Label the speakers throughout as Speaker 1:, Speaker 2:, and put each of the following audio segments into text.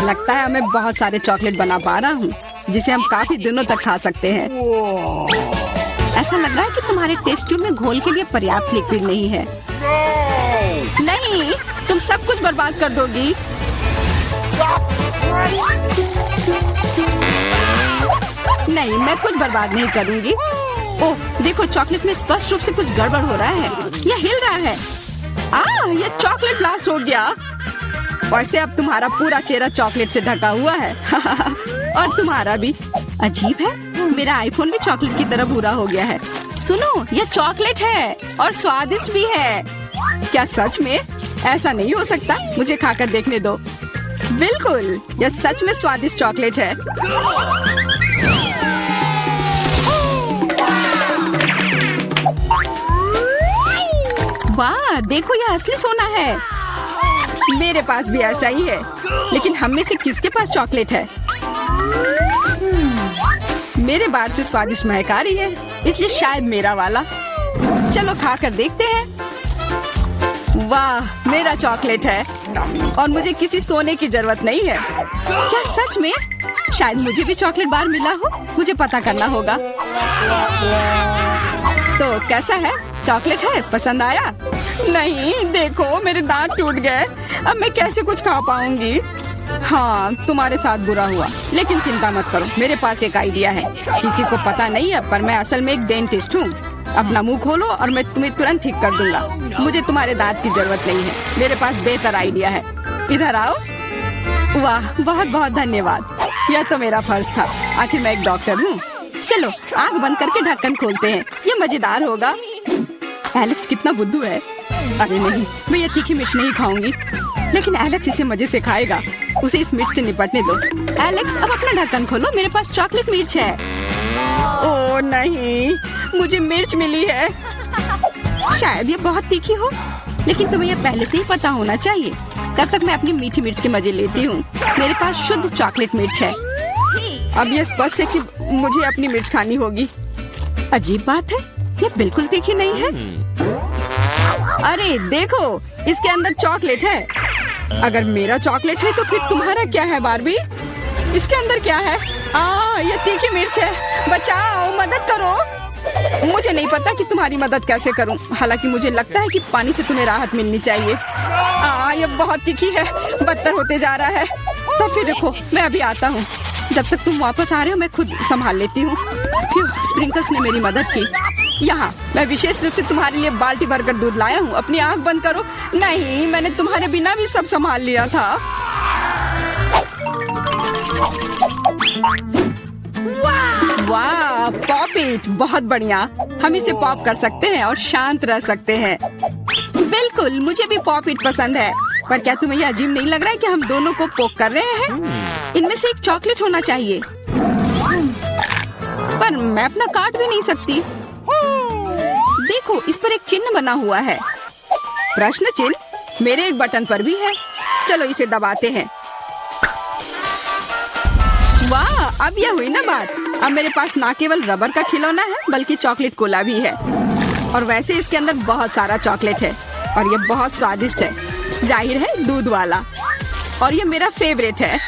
Speaker 1: लगता है मैं बहुत सारे चॉकलेट बना पा रहा हूँ जिसे हम काफी दिनों तक खा सकते हैं। ऐसा लग रहा है कि तुम्हारे टेस्ट ट्यूब में घोल के लिए पर्याप्त लिक्विड नहीं है। नहीं, तुम सब कुछ बर्बाद कर दोगी। नहीं, मैं कुछ बर्बाद नहीं करूंगी। ओह, देखो चॉकलेट में स्पष्ट रूप से कुछ गड़बड़ हो रहा है। यह हिल रहा है। यह चॉकलेट ब्लास्ट हो गया। वैसे अब तुम्हारा पूरा चेहरा चॉकलेट से ढका हुआ है। और तुम्हारा भी। अजीब है, मेरा आईफोन भी चॉकलेट की तरह भूरा हो गया है। सुनो, यह चॉकलेट है और स्वादिष्ट भी है। क्या सच में? ऐसा नहीं हो सकता, मुझे खाकर देखने दो। बिल्कुल, यह सच में स्वादिष्ट चॉकलेट है। वाह, देखो यह असली सोना है। मेरे पास भी ऐसा ही है, लेकिन हम में से किसके पास चॉकलेट है? मेरे बार से स्वादिष्ट महक आ रही है, इसलिए शायद मेरा वाला। चलो खा कर देखते हैं। वाह, मेरा चॉकलेट है और मुझे किसी सोने की जरूरत नहीं है। क्या सच में? शायद मुझे भी चॉकलेट बार मिला हो, मुझे पता करना होगा। तो कैसा है? चॉकलेट है? पसंद आया? नहीं, देखो मेरे दांत टूट गए। अब मैं कैसे कुछ खा पाऊंगी? हाँ, तुम्हारे साथ बुरा हुआ, लेकिन चिंता मत करो, मेरे पास एक आइडिया है। किसी को पता नहीं है, पर मैं असल में एक डेंटिस्ट हूँ। अपना मुंह खोलो और मैं तुम्हें तुरंत ठीक कर दूंगा। मुझे तुम्हारे दांत की जरूरत नहीं है, मेरे पास बेहतर आइडिया है। इधर आओ। वाह, बहुत बहुत धन्यवाद। यह तो मेरा फर्ज था, आखिर मैं एक डॉक्टर हूँ। चलो आंख बंद करके ढक्कन खोलते हैं, ये मजेदार होगा। एलेक्स कितना बुद्धू है। अरे नहीं, मैं ये तीखी मिर्च नहीं खाऊंगी, लेकिन एलेक्स इसे मजे से खाएगा। उसे इस मिर्च से निपटने दो। एलेक्स, अब अपना ढक्कन खोलो, मेरे पास चॉकलेट मिर्च है। ओह नहीं, मुझे मिर्च मिली है। शायद ये बहुत तीखी हो, लेकिन तुम्हें यह पहले से ही पता होना चाहिए। तब तक मैं अपनी मीठी मिर्च के मजे लेती हूँ। मेरे पास शुद्ध चॉकलेट मिर्च है। अब यह स्पष्ट है कि मुझे अपनी मिर्च खानी होगी। अजीब बात है, यह बिल्कुल तीखी नहीं है। अरे देखो, इसके अंदर चॉकलेट है। अगर मेरा चॉकलेट है तो फिर तुम्हारा क्या है बार्बी? इसके अंदर क्या है? ये तीखी मिर्च है। बचाओ, मदद करो। मुझे नहीं पता कि तुम्हारी मदद कैसे करूं। हालांकि मुझे लगता है कि पानी से तुम्हें राहत मिलनी चाहिए। ये बहुत तीखी है, बदतर होते जा रहा है। तो फिर रखो, मैं अभी आता हूँ। जब तक तुम वापस आ रहे हो मैं खुद संभाल लेती हूँ। स्प्रिंकल्स ने मेरी मदद की। यहाँ मैं विशेष रूप से तुम्हारे लिए बाल्टी भरकर दूध लाया हूँ। अपनी आंख बंद करो। नहीं, मैंने तुम्हारे बिना भी सब संभाल लिया था। वाह, पॉप इट, बहुत बढ़िया। हम इसे पॉप कर सकते हैं और शांत रह सकते हैं। बिल्कुल, मुझे भी पॉप इट पसंद है। पर क्या तुम्हें यह अजीब नहीं लग रहा है कि हम दोनों को पोक कर रहे हैं? इनमें से एक चॉकलेट होना चाहिए, पर मैं अपना काट भी नहीं सकती। देखो, इस पर एक चिन्ह बना हुआ है। प्रश्न चिन्ह मेरे एक बटन पर भी है। चलो इसे दबाते हैं। वाह, अब यह हुई ना बात। अब मेरे पास ना केवल रबर का खिलौना है, बल्कि चॉकलेट कोला भी है। और वैसे इसके अंदर बहुत सारा चॉकलेट है और यह बहुत स्वादिष्ट है। जाहिर है, दूध वाला। और यह मेरा फेवरेट है।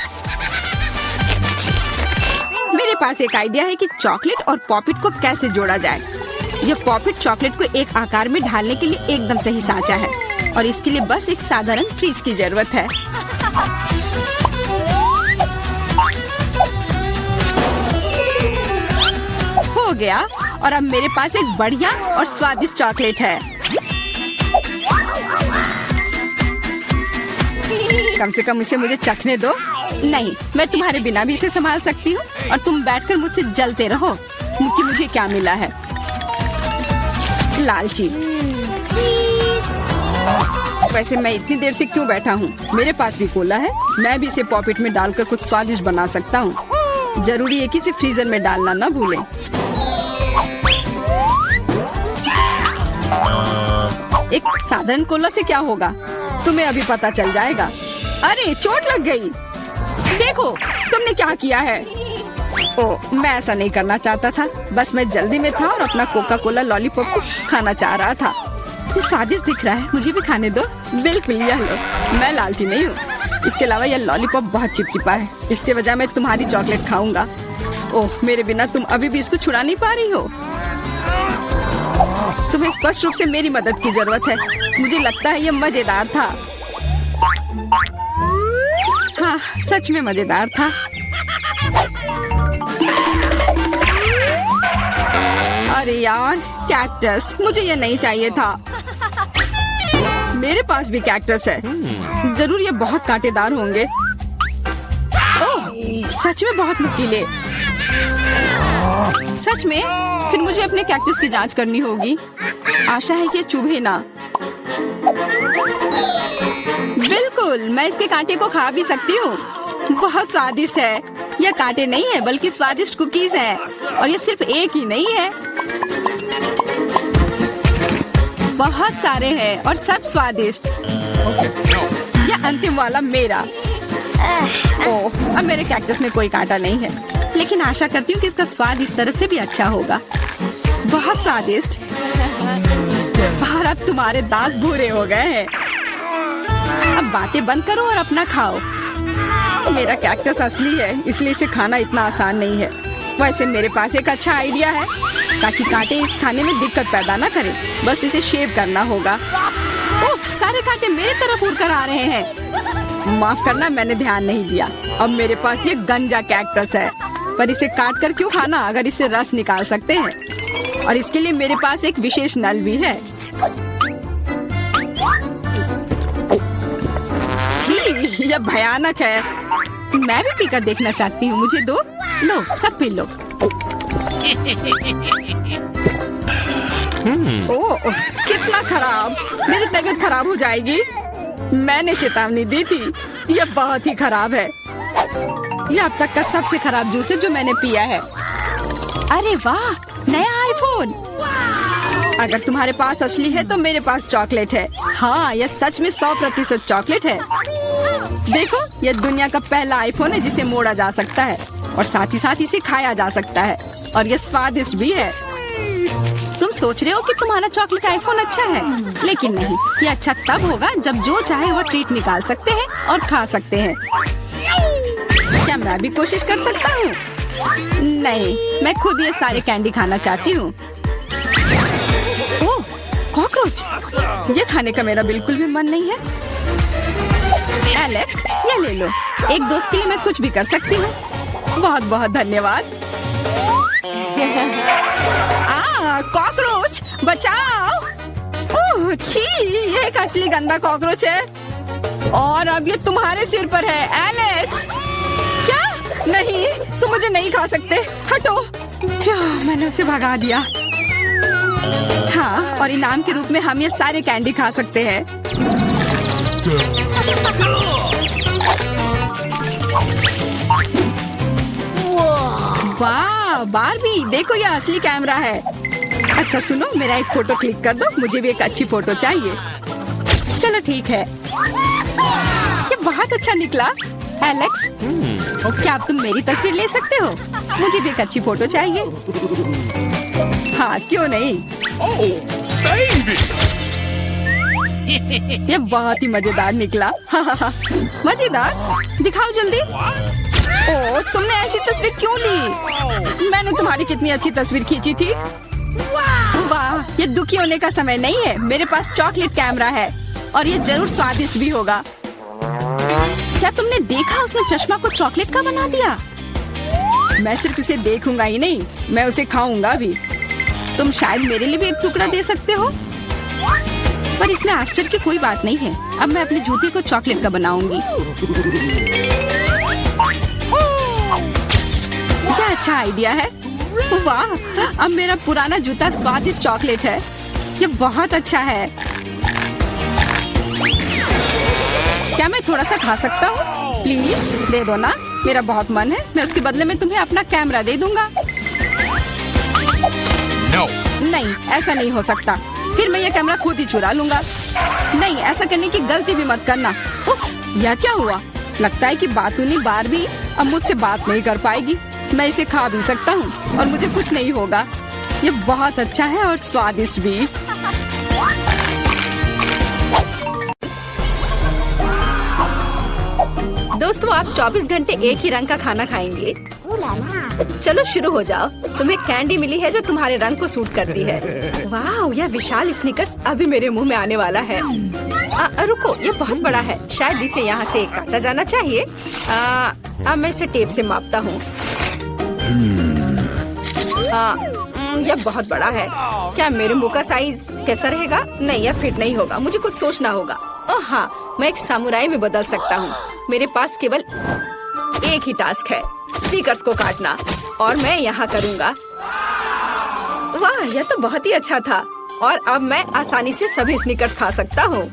Speaker 1: मेरे पास एक आइडिया है कि चॉकलेट और पॉपिट को कैसे जोड़ा जाए। यह पॉपिट चॉकलेट को एक आकार में ढालने के लिए एकदम सही सांचा है और इसके लिए बस एक साधारण फ्रिज की जरूरत है। हो गया, और अब मेरे पास एक बढ़िया और स्वादिष्ट चॉकलेट है। कम से कम इसे मुझे चखने दो। नहीं, मैं तुम्हारे बिना भी इसे संभाल सकती हूँ और तुम बैठकर मुझसे जलते रहो कि मुझे क्या मिला है। लालची। वैसे मैं इतनी देर से क्यों बैठा हूँ? मेरे पास भी कोला है। मैं भी इसे पॉकेट में डालकर कुछ स्वादिष्ट बना सकता हूँ। जरूरी है कि इसे फ्रीजर में डालना ना भूलें। एक साधारण कोला से क्या होगा, तुम्हें अभी पता चल जाएगा। अरे चोट लग गई। देखो तुमने क्या किया है। ओह, मैं ऐसा नहीं करना चाहता था। बस मैं जल्दी में था और अपना कोका कोला लॉलीपॉप को खाना चाह रहा था। ये स्वादिष्ट दिख रहा है, मुझे भी खाने दो। बिल्कुल, यह लो। मैं लालची नहीं हूँ। इसके अलावा यह लॉलीपॉप बहुत चिपचिपा है। इसके बजाय मैं तुम्हारी चॉकलेट खाऊंगा। ओह, मेरे बिना तुम अभी भी इसको छुड़ा नहीं पा रही हो। तुम्हें स्पष्ट रूप से मेरी मदद की जरूरत है। मुझे लगता है यह मजेदार था। हाँ, सच में मजेदार था। अरे यार, कैक्टस, मुझे ये नहीं चाहिए था। मेरे पास भी कैक्टस है। जरूर ये बहुत कांटेदार होंगे। ओह, सच में बहुत नुकीले। सच में? फिर मुझे अपने कैक्टस की जांच करनी होगी। आशा है कि ये चुभे ना। बिल्कुल, मैं इसके कांटे को खा भी सकती हूँ। बहुत स्वादिष्ट है। यह कांटे नहीं है बल्कि स्वादिष्ट कुकीज है। और ये सिर्फ एक ही नहीं है, बहुत सारे हैं और सब स्वादिष्ट। यह अंतिम वाला मेरा। ओह, अब मेरे कैक्टस में कोई कांटा नहीं है, लेकिन आशा करती हूँ कि इसका स्वाद इस तरह से भी अच्छा होगा। बहुत स्वादिष्ट। और अब तुम्हारे दांत भूरे हो गए हैं। अब बातें बंद करो और अपना खाओ। मेरा कैक्टस असली है, इसलिए इसे खाना इतना आसान नहीं है। वैसे मेरे पास एक अच्छा आइडिया है, ताकि कांटे इस खाने में दिक्कत पैदा ना करें। बस इसे शेव करना होगा। उफ, सारे कांटे मेरी तरफ उड़ कर आ रहे हैं। माफ करना, मैंने ध्यान नहीं दिया। अब मेरे पास ये गंजा कैक्टस है, पर इसे काट कर क्यों खाना अगर इसे रस निकाल सकते हैं। और इसके लिए मेरे पास एक विशेष नल भी है। छी, यह भयानक है। मैं भी पीकर देखना चाहती हूँ। मुझे दो। लो, सब पी लो। ओह, कितना खराब। मेरी तबीयत खराब हो जाएगी। मैंने चेतावनी दी थी। यह बहुत ही खराब है। यह अब तक का सबसे खराब जूस है जो मैंने पिया है। अरे वाह, नया आईफोन। अगर तुम्हारे पास असली है तो मेरे पास चॉकलेट है। हाँ, यह सच में 100% चॉकलेट है। देखो, यह दुनिया का पहला आईफोन है जिसे मोड़ा जा सकता है, और साथ ही साथ इसे खाया जा सकता है, और यह स्वादिष्ट भी है। तुम सोच रहे हो कि तुम्हारा चॉकलेट आईफोन अच्छा है, लेकिन नहीं। यह अच्छा तब होगा जब जो चाहे वो ट्रीट निकाल सकते हैं और खा सकते हैं। क्या मैं भी कोशिश कर सकता हूँ? नहीं, मैं खुद ये सारे कैंडी खाना चाहती हूँ। ओह, कॉकरोच। ये खाने का मेरा बिल्कुल भी मन नहीं है। एलेक्स, ये ले लो। एक दोस्त के लिए मैं कुछ भी कर सकती हूँ। बहुत बहुत धन्यवाद। कॉकरोच, बचाओ। ओह, छी, ये एक असली गंदा कॉकरोच है, और अब ये तुम्हारे सिर पर है। एलेक्स, क्या? नहीं, तुम मुझे नहीं खा सकते। हटो। मैंने उसे भगा दिया। हाँ, और इनाम के रूप में हम ये सारे कैंडी खा सकते हैं। वाह, बारबी, देखो यह असली कैमरा है। अच्छा सुनो, मेरा एक फोटो क्लिक कर दो। मुझे भी एक अच्छी फोटो चाहिए। चलो ठीक है। ये बहुत अच्छा निकला। एलेक्स, क्या अब तुम मेरी तस्वीर ले सकते हो? मुझे भी एक अच्छी फोटो चाहिए। हाँ, क्यों नहीं। ये बहुत ही मजेदार निकला। मजेदार? दिखाओ जल्दी। ओह, तुमने ऐसी तस्वीर क्यों ली? मैंने तुम्हारी कितनी अच्छी तस्वीर खींची थी। वाह, ये दुखी होने का समय नहीं है। मेरे पास चॉकलेट कैमरा है, और ये जरूर स्वादिष्ट भी होगा। क्या तुमने देखा, उसने चश्मा को चॉकलेट का बना दिया। मैं सिर्फ इसे देखूंगा ही नहीं, मैं उसे खाऊंगा भी। तुम शायद मेरे लिए भी एक टुकड़ा दे सकते हो, पर इसमें आश्चर्य की कोई बात नहीं है। अब मैं अपने जूते को चॉकलेट का बनाऊंगी। क्या अच्छा आइडिया है। वाह, अब मेरा पुराना जूता स्वादिष्ट चॉकलेट है। ये बहुत अच्छा है। क्या मैं थोड़ा सा खा सकता हूँ? प्लीज दे दो ना, मेरा बहुत मन है। मैं उसके बदले में तुम्हें अपना कैमरा दे दूंगा।
Speaker 2: No.
Speaker 1: नहीं, ऐसा नहीं हो सकता। फिर मैं ये कैमरा खुद ही चुरा लूंगा। नहीं, ऐसा करने की गलती भी मत करना। उफ, यह क्या हुआ? लगता है कि बातूनी बारबी अब मुझसे बात नहीं कर पाएगी। मैं इसे खा भी सकता हूँ और मुझे कुछ नहीं होगा। ये बहुत अच्छा है और स्वादिष्ट भी।
Speaker 2: दोस्तों, आप 24 घंटे एक ही रंग का खाना खाएंगे? चलो शुरू हो जाओ। तुम्हें कैंडी मिली है जो तुम्हारे रंग को सूट करती है। वाह, यह विशाल स्निकर्स अभी मेरे मुंह में आने वाला है। रुको, ये बहुत बड़ा है, शायद इसे यहाँ से काटा जाना चाहिए। अब मैं इसे टेप से मापता हूँ। यह बहुत बड़ा है। क्या मेरे मुंह का साइज कैसा रहेगा? नहीं, यह फिट नहीं होगा। मुझे कुछ सोचना होगा। ओह हाँ, मैं एक सामुराई में बदल सकता हूँ। मेरे पास केवल एक ही टास्क है, स्नीकर्स को काटना, और मैं यहाँ करूँगा। वाह, यह तो बहुत ही अच्छा था। और अब मैं आसानी से सभी स्नीकर्स खा सकता हूँ।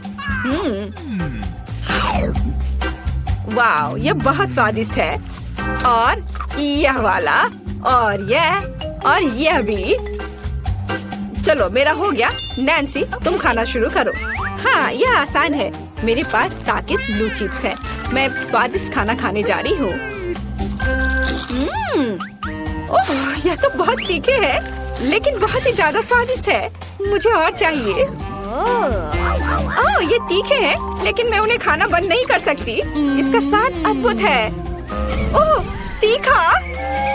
Speaker 2: वाह, यह बहुत स्वादिष्ट है। और यह वाला, और यह भी। चलो, मेरा हो गया। नैन्सी, तुम खाना शुरू करो। हाँ, यह आसान है। मेरे पास ताकिस ब्लू चिप्स है। मैं स्वादिष्ट खाना खाने जा रही हूँ। ओह, यह तो बहुत तीखे है, लेकिन बहुत ही ज्यादा स्वादिष्ट है। मुझे और चाहिए। ओह, ये तीखे हैं, लेकिन मैं उन्हें खाना बंद नहीं कर सकती। इसका स्वाद अद्भुत है। ओह, तीखा,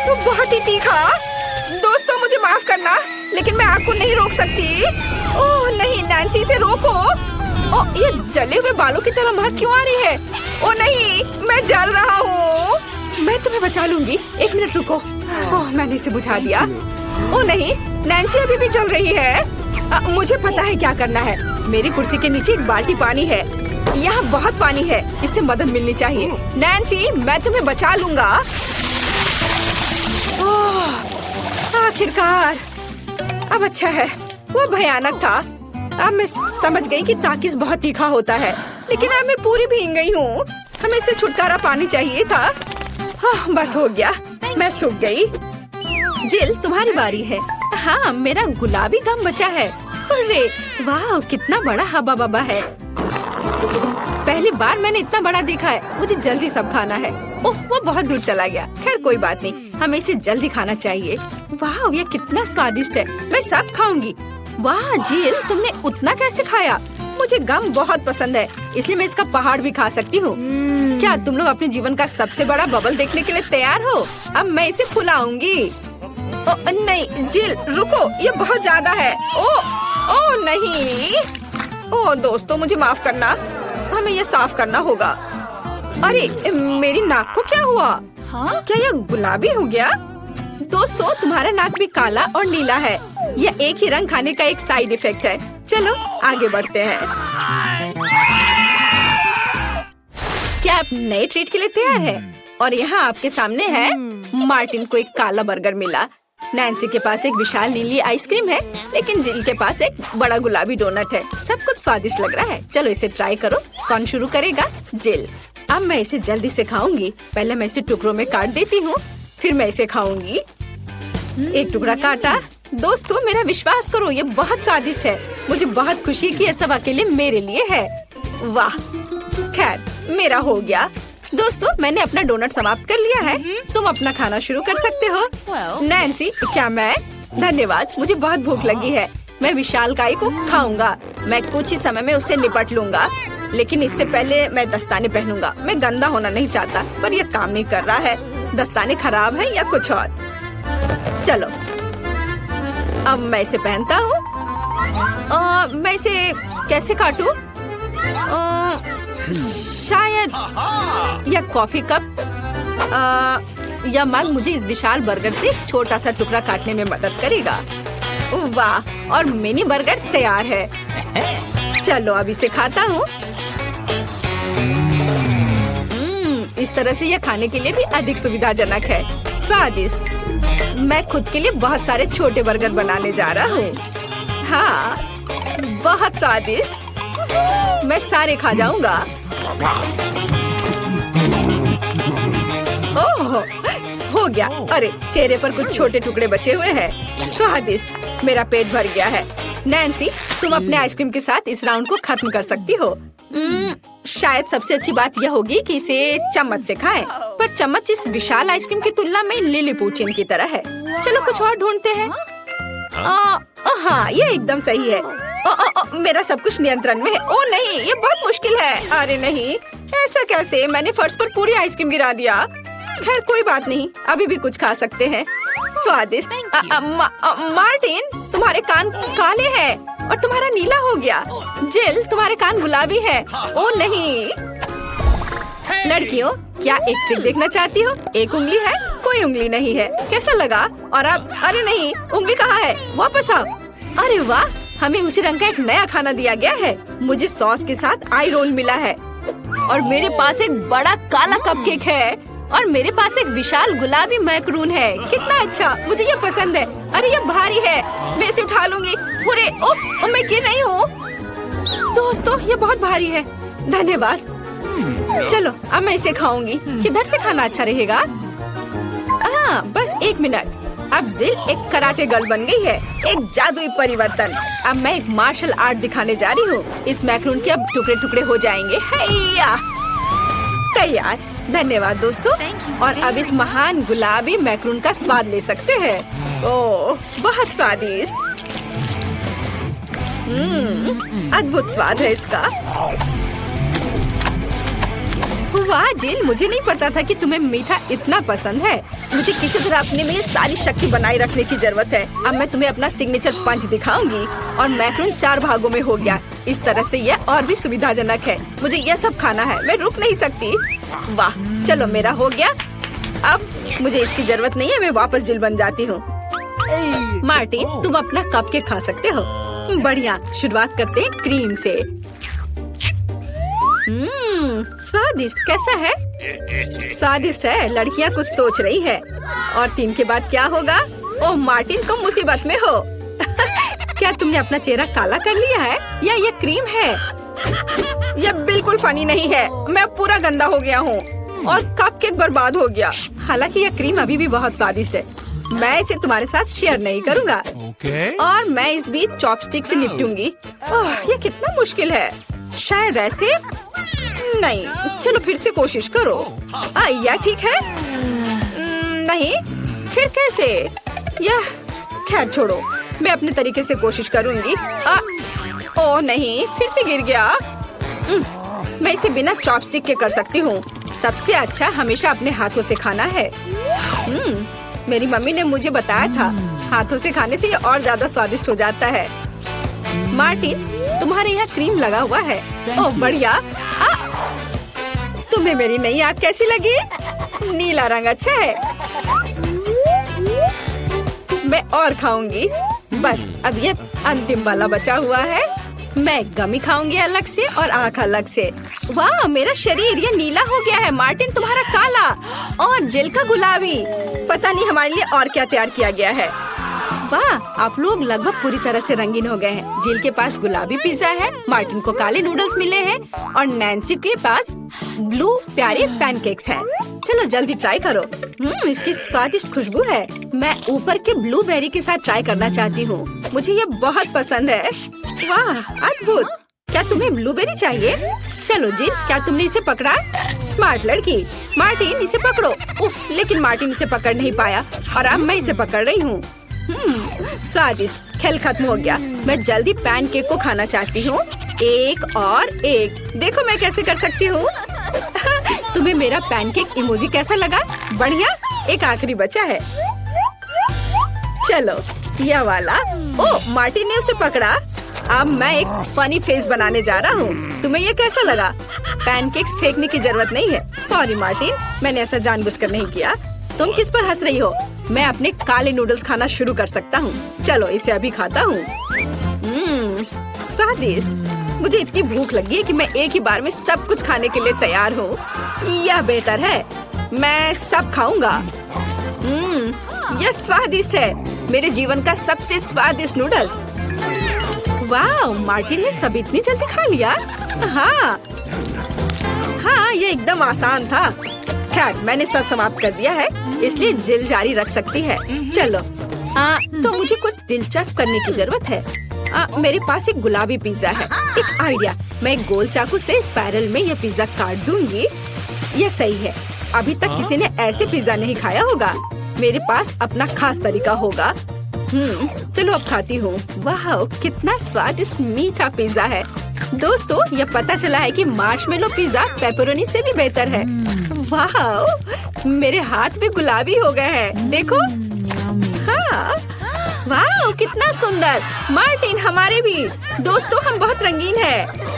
Speaker 2: तो बहुत ही तीखा। दोस्तों, मुझे माफ करना, लेकिन मैं आग को नहीं रोक सकती। ओह नहीं, नैन्सी, इसे रोको। ओह, ये जले हुए बालों की तरह महक क्यों आ रही है? ओह नहीं, मैं जल रहा हूँ। मैं तुम्हें बचा लूंगी। 1 मिनट रुको। ओह, मैंने इसे बुझा दिया। ओह नहीं, नैन्सी अभी भी जल रही है। मुझे पता है क्या करना है। मेरी कुर्सी के नीचे एक बाल्टी पानी है। यहाँ बहुत पानी है, इससे मदद मिलनी चाहिए। नैन्सी, मैं तुम्हें बचा लूंगा। ओह, आखिरकार। अब अच्छा है, वो भयानक था। अब मैं समझ गई कि ताकिस बहुत तीखा होता है, लेकिन अब मैं पूरी भीग गई हूँ। हमें इससे छुटकारा पानी चाहिए था। बस हो गया, मैं सूख गई। जिल, तुम्हारी बारी है। हाँ, मेरा गुलाबी गम बचा है। अरे वाह, कितना बड़ा हब्बा बब्बा है। पहली बार मैंने इतना बड़ा देखा है। मुझे जल्दी सब खाना है। ओह, वो बहुत दूर चला गया। खैर कोई बात नहीं, हमें इसे जल्दी खाना चाहिए। वाह, ये कितना स्वादिष्ट है। मैं सब खाऊंगी। वाह जिल, तुमने उतना कैसे खाया? मुझे गम बहुत पसंद है, इसलिए मैं इसका पहाड़ भी खा सकती हूँ। क्या तुम लोग अपने जीवन का सबसे बड़ा बबल देखने के लिए तैयार हो? अब मैं इसे फुलाऊंगी। नहीं जिल, रुको, ये बहुत ज्यादा है। ओ नहीं। ओ दोस्तों, मुझे माफ करना, हमें ये साफ करना होगा। अरे मेरी नाक को क्या हुआ? हाँ? क्या यह गुलाबी हो गया? दोस्तों, तुम्हारा नाक भी काला और नीला है। यह एक ही रंग खाने का एक साइड इफेक्ट है। चलो आगे बढ़ते हैं। क्या आप नए ट्रीट के लिए तैयार हैं? और यहाँ आपके सामने है। मार्टिन को एक काला बर्गर मिला। नैन्सी के पास एक विशाल नीली आइसक्रीम है, लेकिन जिल के पास एक बड़ा गुलाबी डोनट है। सब कुछ स्वादिष्ट लग रहा है। चलो इसे ट्राई करो। कौन शुरू करेगा? जिल। अब मैं इसे जल्दी से खाऊंगी। पहले मैं इसे टुकड़ों में काट देती हूँ, फिर मैं इसे खाऊंगी। एक टुकड़ा काटा। दोस्तों, मेरा विश्वास करो, ये बहुत स्वादिष्ट है। मुझे बहुत खुशी कि ये सब अकेले मेरे लिए है। वाह, खैर मेरा हो गया। दोस्तों, मैंने अपना डोनट समाप्त कर लिया है। तुम अपना खाना शुरू कर सकते हो। नैन्सी, क्या मैं? धन्यवाद, मुझे बहुत भूख लगी है। मैं विशालकाय को खाऊंगा। मैं कुछ ही समय में उससे निपट लूंगा, लेकिन इससे पहले मैं दस्ताने पहनूंगा। मैं गंदा होना नहीं चाहता, पर यह काम नहीं कर रहा है। दस्ताने खराब है या कुछ और। चलो अब मैं इसे पहनता हूँ। मैं इसे कैसे काटूं? शायद यह कॉफी कप या मग मुझे इस विशाल बर्गर से छोटा सा टुकड़ा काटने में मदद करेगा। वाह, और मिनी बर्गर तैयार है। चलो अब इसे खाता हूँ। इस तरह से यह खाने के लिए भी अधिक सुविधाजनक है। स्वादिष्ट। मैं खुद के लिए बहुत सारे छोटे बर्गर बनाने जा रहा हूँ। हाँ, बहुत स्वादिष्ट। मैं सारे खा जाऊंगा। ओह, हो गया। अरे चेहरे पर कुछ छोटे टुकड़े बचे हुए हैं। स्वादिष्ट। मेरा पेट भर गया है। नैन्सी, तुम अपने आइसक्रीम के साथ इस राउंड को खत्म कर सकती हो। शायद सबसे अच्छी बात यह होगी कि इसे चम्मच से खाएं, पर चम्मच इस विशाल आइसक्रीम की तुलना में लिलीपूचिन की तरह है। चलो कुछ और ढूंढते हैं। हाँ, ये एकदम सही है। मेरा सब कुछ नियंत्रण में है। ओ नहीं, ये बहुत मुश्किल है। अरे नहीं, ऐसा कैसे? मैंने फर्श पर पूरी आइसक्रीम गिरा दिया। खैर कोई बात नहीं, अभी भी कुछ खा सकते हैं। स्वादिष्ट। मार्टिन, तुम्हारे कान काले हैं और तुम्हारा नीला हो गया। जिल, तुम्हारे कान गुलाबी है। ओ नहीं। लड़कियों, क्या एक ट्रिक देखना चाहती हो? एक उंगली है, कोई उंगली नहीं है। कैसा लगा? और अब अरे नहीं, उंगली कहाँ है? वापस आओ। अरे वाह, हमें उसी रंग का एक नया खाना दिया गया है। मुझे सॉस के साथ आई रोल मिला है और मेरे पास एक बड़ा काला कपकेक है और मेरे पास एक विशाल गुलाबी मैक्रून है। कितना अच्छा, मुझे ये पसंद है। अरे ये भारी है, मैं इसे उठा लूंगी। अरे ओह, मैं गिर रही हूँ। दोस्तों, ये बहुत भारी है। धन्यवाद। चलो, अब मैं इसे खाऊंगी। किधर से खाना अच्छा रहेगा? बस एक मिनट। अब जिल एक कराटे गर्ल बन गई है, एक जादुई परिवर्तन। अब मैं एक मार्शल आर्ट दिखाने जा रही हूँ। इस मैक्रून के अब टुकड़े टुकड़े हो जाएंगे। हैया! तैयार। धन्यवाद दोस्तों। और अब इस महान गुलाबी मैक्रून का स्वाद ले सकते हैं। ओह, बहुत स्वादिष्ट। अद्भुत स्वाद है इसका। वाह जिल, मुझे नहीं पता था कि तुम्हें मीठा इतना पसंद है। मुझे किसी तरह अपने में सारी शक्ति बनाए रखने की जरूरत है। अब मैं तुम्हें अपना सिग्नेचर पंच दिखाऊंगी। और मैक्रून 4 भागों में हो गया। इस तरह से यह और भी सुविधाजनक है। मुझे यह सब खाना है, मैं रुक नहीं सकती। वाह, चलो मेरा हो गया। अब मुझे इसकी जरूरत नहीं है, मैं वापस जिल बन जाती हूँ। मार्टिन, तुम अपना कपकेक खा सकते हो। बढ़िया, शुरुआत करते हैं क्रीम से। स्वादिष्ट। कैसा है? स्वादिष्ट है। लड़कियाँ कुछ सोच रही है। और 3 के बाद क्या होगा? ओह मार्टिन, तुम मुसीबत में हो। क्या तुमने अपना चेहरा काला कर लिया है या ये क्रीम है? यह बिल्कुल फनी नहीं है। मैं पूरा गंदा हो गया हूँ और कपकेक बर्बाद हो गया। हालांकि यह क्रीम अभी भी बहुत स्वादिष्ट है। मैं इसे तुम्हारे साथ शेयर नहीं करूँगा। और मैं इस बीच चॉपस्टिक से निपटूंगी। ओह, यह कितना मुश्किल है। शायद ऐसे नहीं। चलो फिर से कोशिश करो। यह ठीक है? नहीं, फिर कैसे? यह खैर छोड़ो, मैं अपने तरीके से कोशिश करूंगी। ओह नहीं, फिर से गिर गया। मैं इसे बिना चॉपस्टिक के कर सकती हूँ। सबसे अच्छा हमेशा अपने हाथों से खाना है। मेरी मम्मी ने मुझे बताया था, हाथों से खाने से ये और ज्यादा स्वादिष्ट हो जाता है। मार्टिन, तुम्हारे यहाँ क्रीम लगा हुआ है। ओह बढ़िया। तुम्हें मेरी नई आँख कैसी लगी? नीला रंग अच्छा है। मैं और खाऊंगी। बस अब ये अंतिम वाला बचा हुआ है। मैं गमी खाऊंगी अलग से और आँख अलग से। वाह, मेरा शरीर ये नीला हो गया है। मार्टिन, तुम्हारा काला और जिल का गुलाबी। पता नहीं हमारे लिए और क्या तैयार किया गया है। वाह, आप लोग लगभग पूरी तरह से रंगीन हो गए हैं। जिल के पास गुलाबी पिज्जा है, मार्टिन को काले नूडल्स मिले हैं और नैन्सी के पास ब्लू प्यारे पैनकेक्स हैं। चलो जल्दी ट्राई करो। इसकी स्वादिष्ट खुशबू है। मैं ऊपर के ब्लूबेरी के साथ ट्राई करना चाहती हूँ। मुझे ये बहुत पसंद है। वाह, अद्भुत। क्या तुम्हें ब्लूबेरी चाहिए? चलो जिल, क्या तुमने इसे पकड़ा? स्मार्ट लड़की। मार्टिन, इसे पकड़ो। उफ, लेकिन मार्टिन इसे पकड़ नहीं पाया और अब मैं इसे पकड़ रही हूँ। स्वादिष्ट। खेल खत्म हो गया। मैं जल्दी पैनकेक को खाना चाहती हूँ। एक और एक। देखो मैं कैसे कर सकती हूँ। तुम्हें मेरा पैनकेक इमोजी कैसा लगा? बढ़िया। एक आखिरी बचा है। चलो यह वाला। ओह, मार्टिन ने उसे पकड़ा। अब मैं एक फनी फेस बनाने जा रहा हूँ। तुम्हें ये कैसा लगा? पैनकेक्स फेंकने की जरूरत नहीं है। सॉरी मार्टिन, मैंने ऐसा जानबूझकर नहीं किया। तुम किस पर हंस रही हो? मैं अपने काले नूडल्स खाना शुरू कर सकता हूँ। चलो इसे अभी खाता हूँ। स्वादिष्ट। मुझे इतनी भूख लगी है कि मैं एक ही बार में सब कुछ खाने के लिए तैयार हूँ। यह बेहतर है, मैं सब खाऊंगा। यह स्वादिष्ट है। मेरे जीवन का सबसे स्वादिष्ट नूडल्स। वाह, मार्टिन ने सब इतनी जल्दी खा लिया। हाँ, ये एकदम आसान था। खैर, मैंने सब समाप्त कर दिया है, इसलिए जिल जारी रख सकती है। चलो, तो मुझे कुछ दिलचस्प करने की जरूरत है। मेरे पास एक गुलाबी पिज्जा है। एक आइडिया, मैं एक गोल चाकू से स्पाइरल में यह पिज्जा काट दूंगी। यह सही है। अभी तक किसी ने ऐसे पिज्जा नहीं खाया होगा। मेरे पास अपना खास तरीका होगा। चलो अब खाती हूँ। वाह, कितना स्वादिष्ट मीठा पिज्जा है। दोस्तों, ये पता चला है कि मार्शमेलो पिज्जा पेपरोनी से भी बेहतर है। वाह, मेरे हाथ भी गुलाबी हो गए हैं, देखो। हाँ, वाह, कितना सुंदर। मार्टिन, हमारे भी। दोस्तों, हम बहुत रंगीन हैं।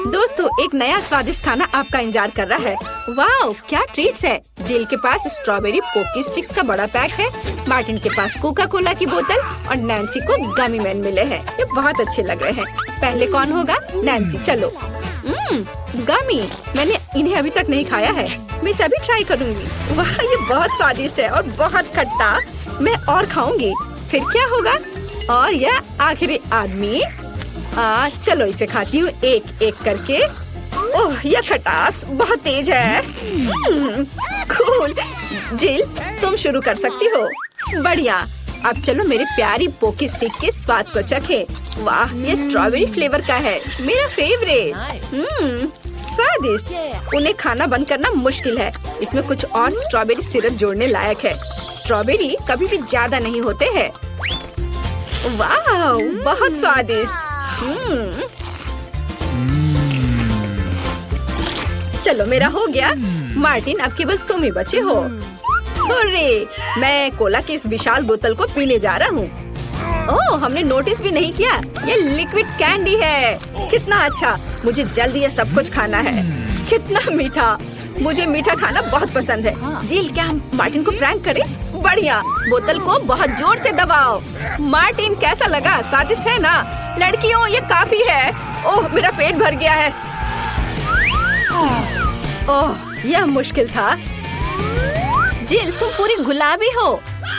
Speaker 2: दोस्तों, एक नया स्वादिष्ट खाना आपका इंतजार कर रहा है। वाह, क्या ट्रीट्स है। जिल के पास स्ट्रॉबेरी पोकी स्टिक्स का बड़ा पैक है, मार्टिन के पास कोका कोला की बोतल और नैन्सी को गमी मैन मिले हैं। ये बहुत अच्छे लग रहे हैं। पहले कौन होगा? नैन्सी, चलो। गमी, मैंने इन्हें अभी तक नहीं खाया है। मैं इसे अभी ट्राई करूंगी। वाह, ये बहुत स्वादिष्ट है और बहुत खट्टा। मैं और खाऊंगी, फिर क्या होगा। और यह आखिरी आदमी। चलो इसे खाती हूँ एक एक करके। ओह, यह खटास बहुत तेज है। कूल। जिल, तुम शुरू कर सकती हो। बढ़िया। अब चलो मेरे प्यारी पोकी स्टिक के स्वाद को चखें। वाह, ये स्ट्रॉबेरी फ्लेवर का है, मेरा फेवरेट। स्वादिष्ट। उन्हें खाना बंद करना मुश्किल है। इसमें कुछ और स्ट्रॉबेरी सिरप जोड़ने लायक है। स्ट्रॉबेरी कभी भी ज्यादा नहीं होते हैं। वाह, बहुत स्वादिष्ट। चलो, मेरा हो गया। मार्टिन, अब केवल तुम ही बचे हो। हुर्रे, मैं कोला की इस विशाल बोतल को पीने जा रहा हूँ। ओह, हमने नोटिस भी नहीं किया। ये लिक्विड कैंडी है। कितना अच्छा। मुझे जल्दी ये सब कुछ खाना है। कितना मीठा। मुझे मीठा खाना बहुत पसंद है। जिल, क्या हम मार्टिन को प्रैंक करें? बढ़िया। बोतल को बहुत जोर से दबाओ। मार्टिन, कैसा लगा? स्वादिष्ट है ना? लड़कियों, ये काफी है। ओह, मेरा पेट भर गया है। ओह, यह मुश्किल था। जिल, तुम पूरी गुलाबी हो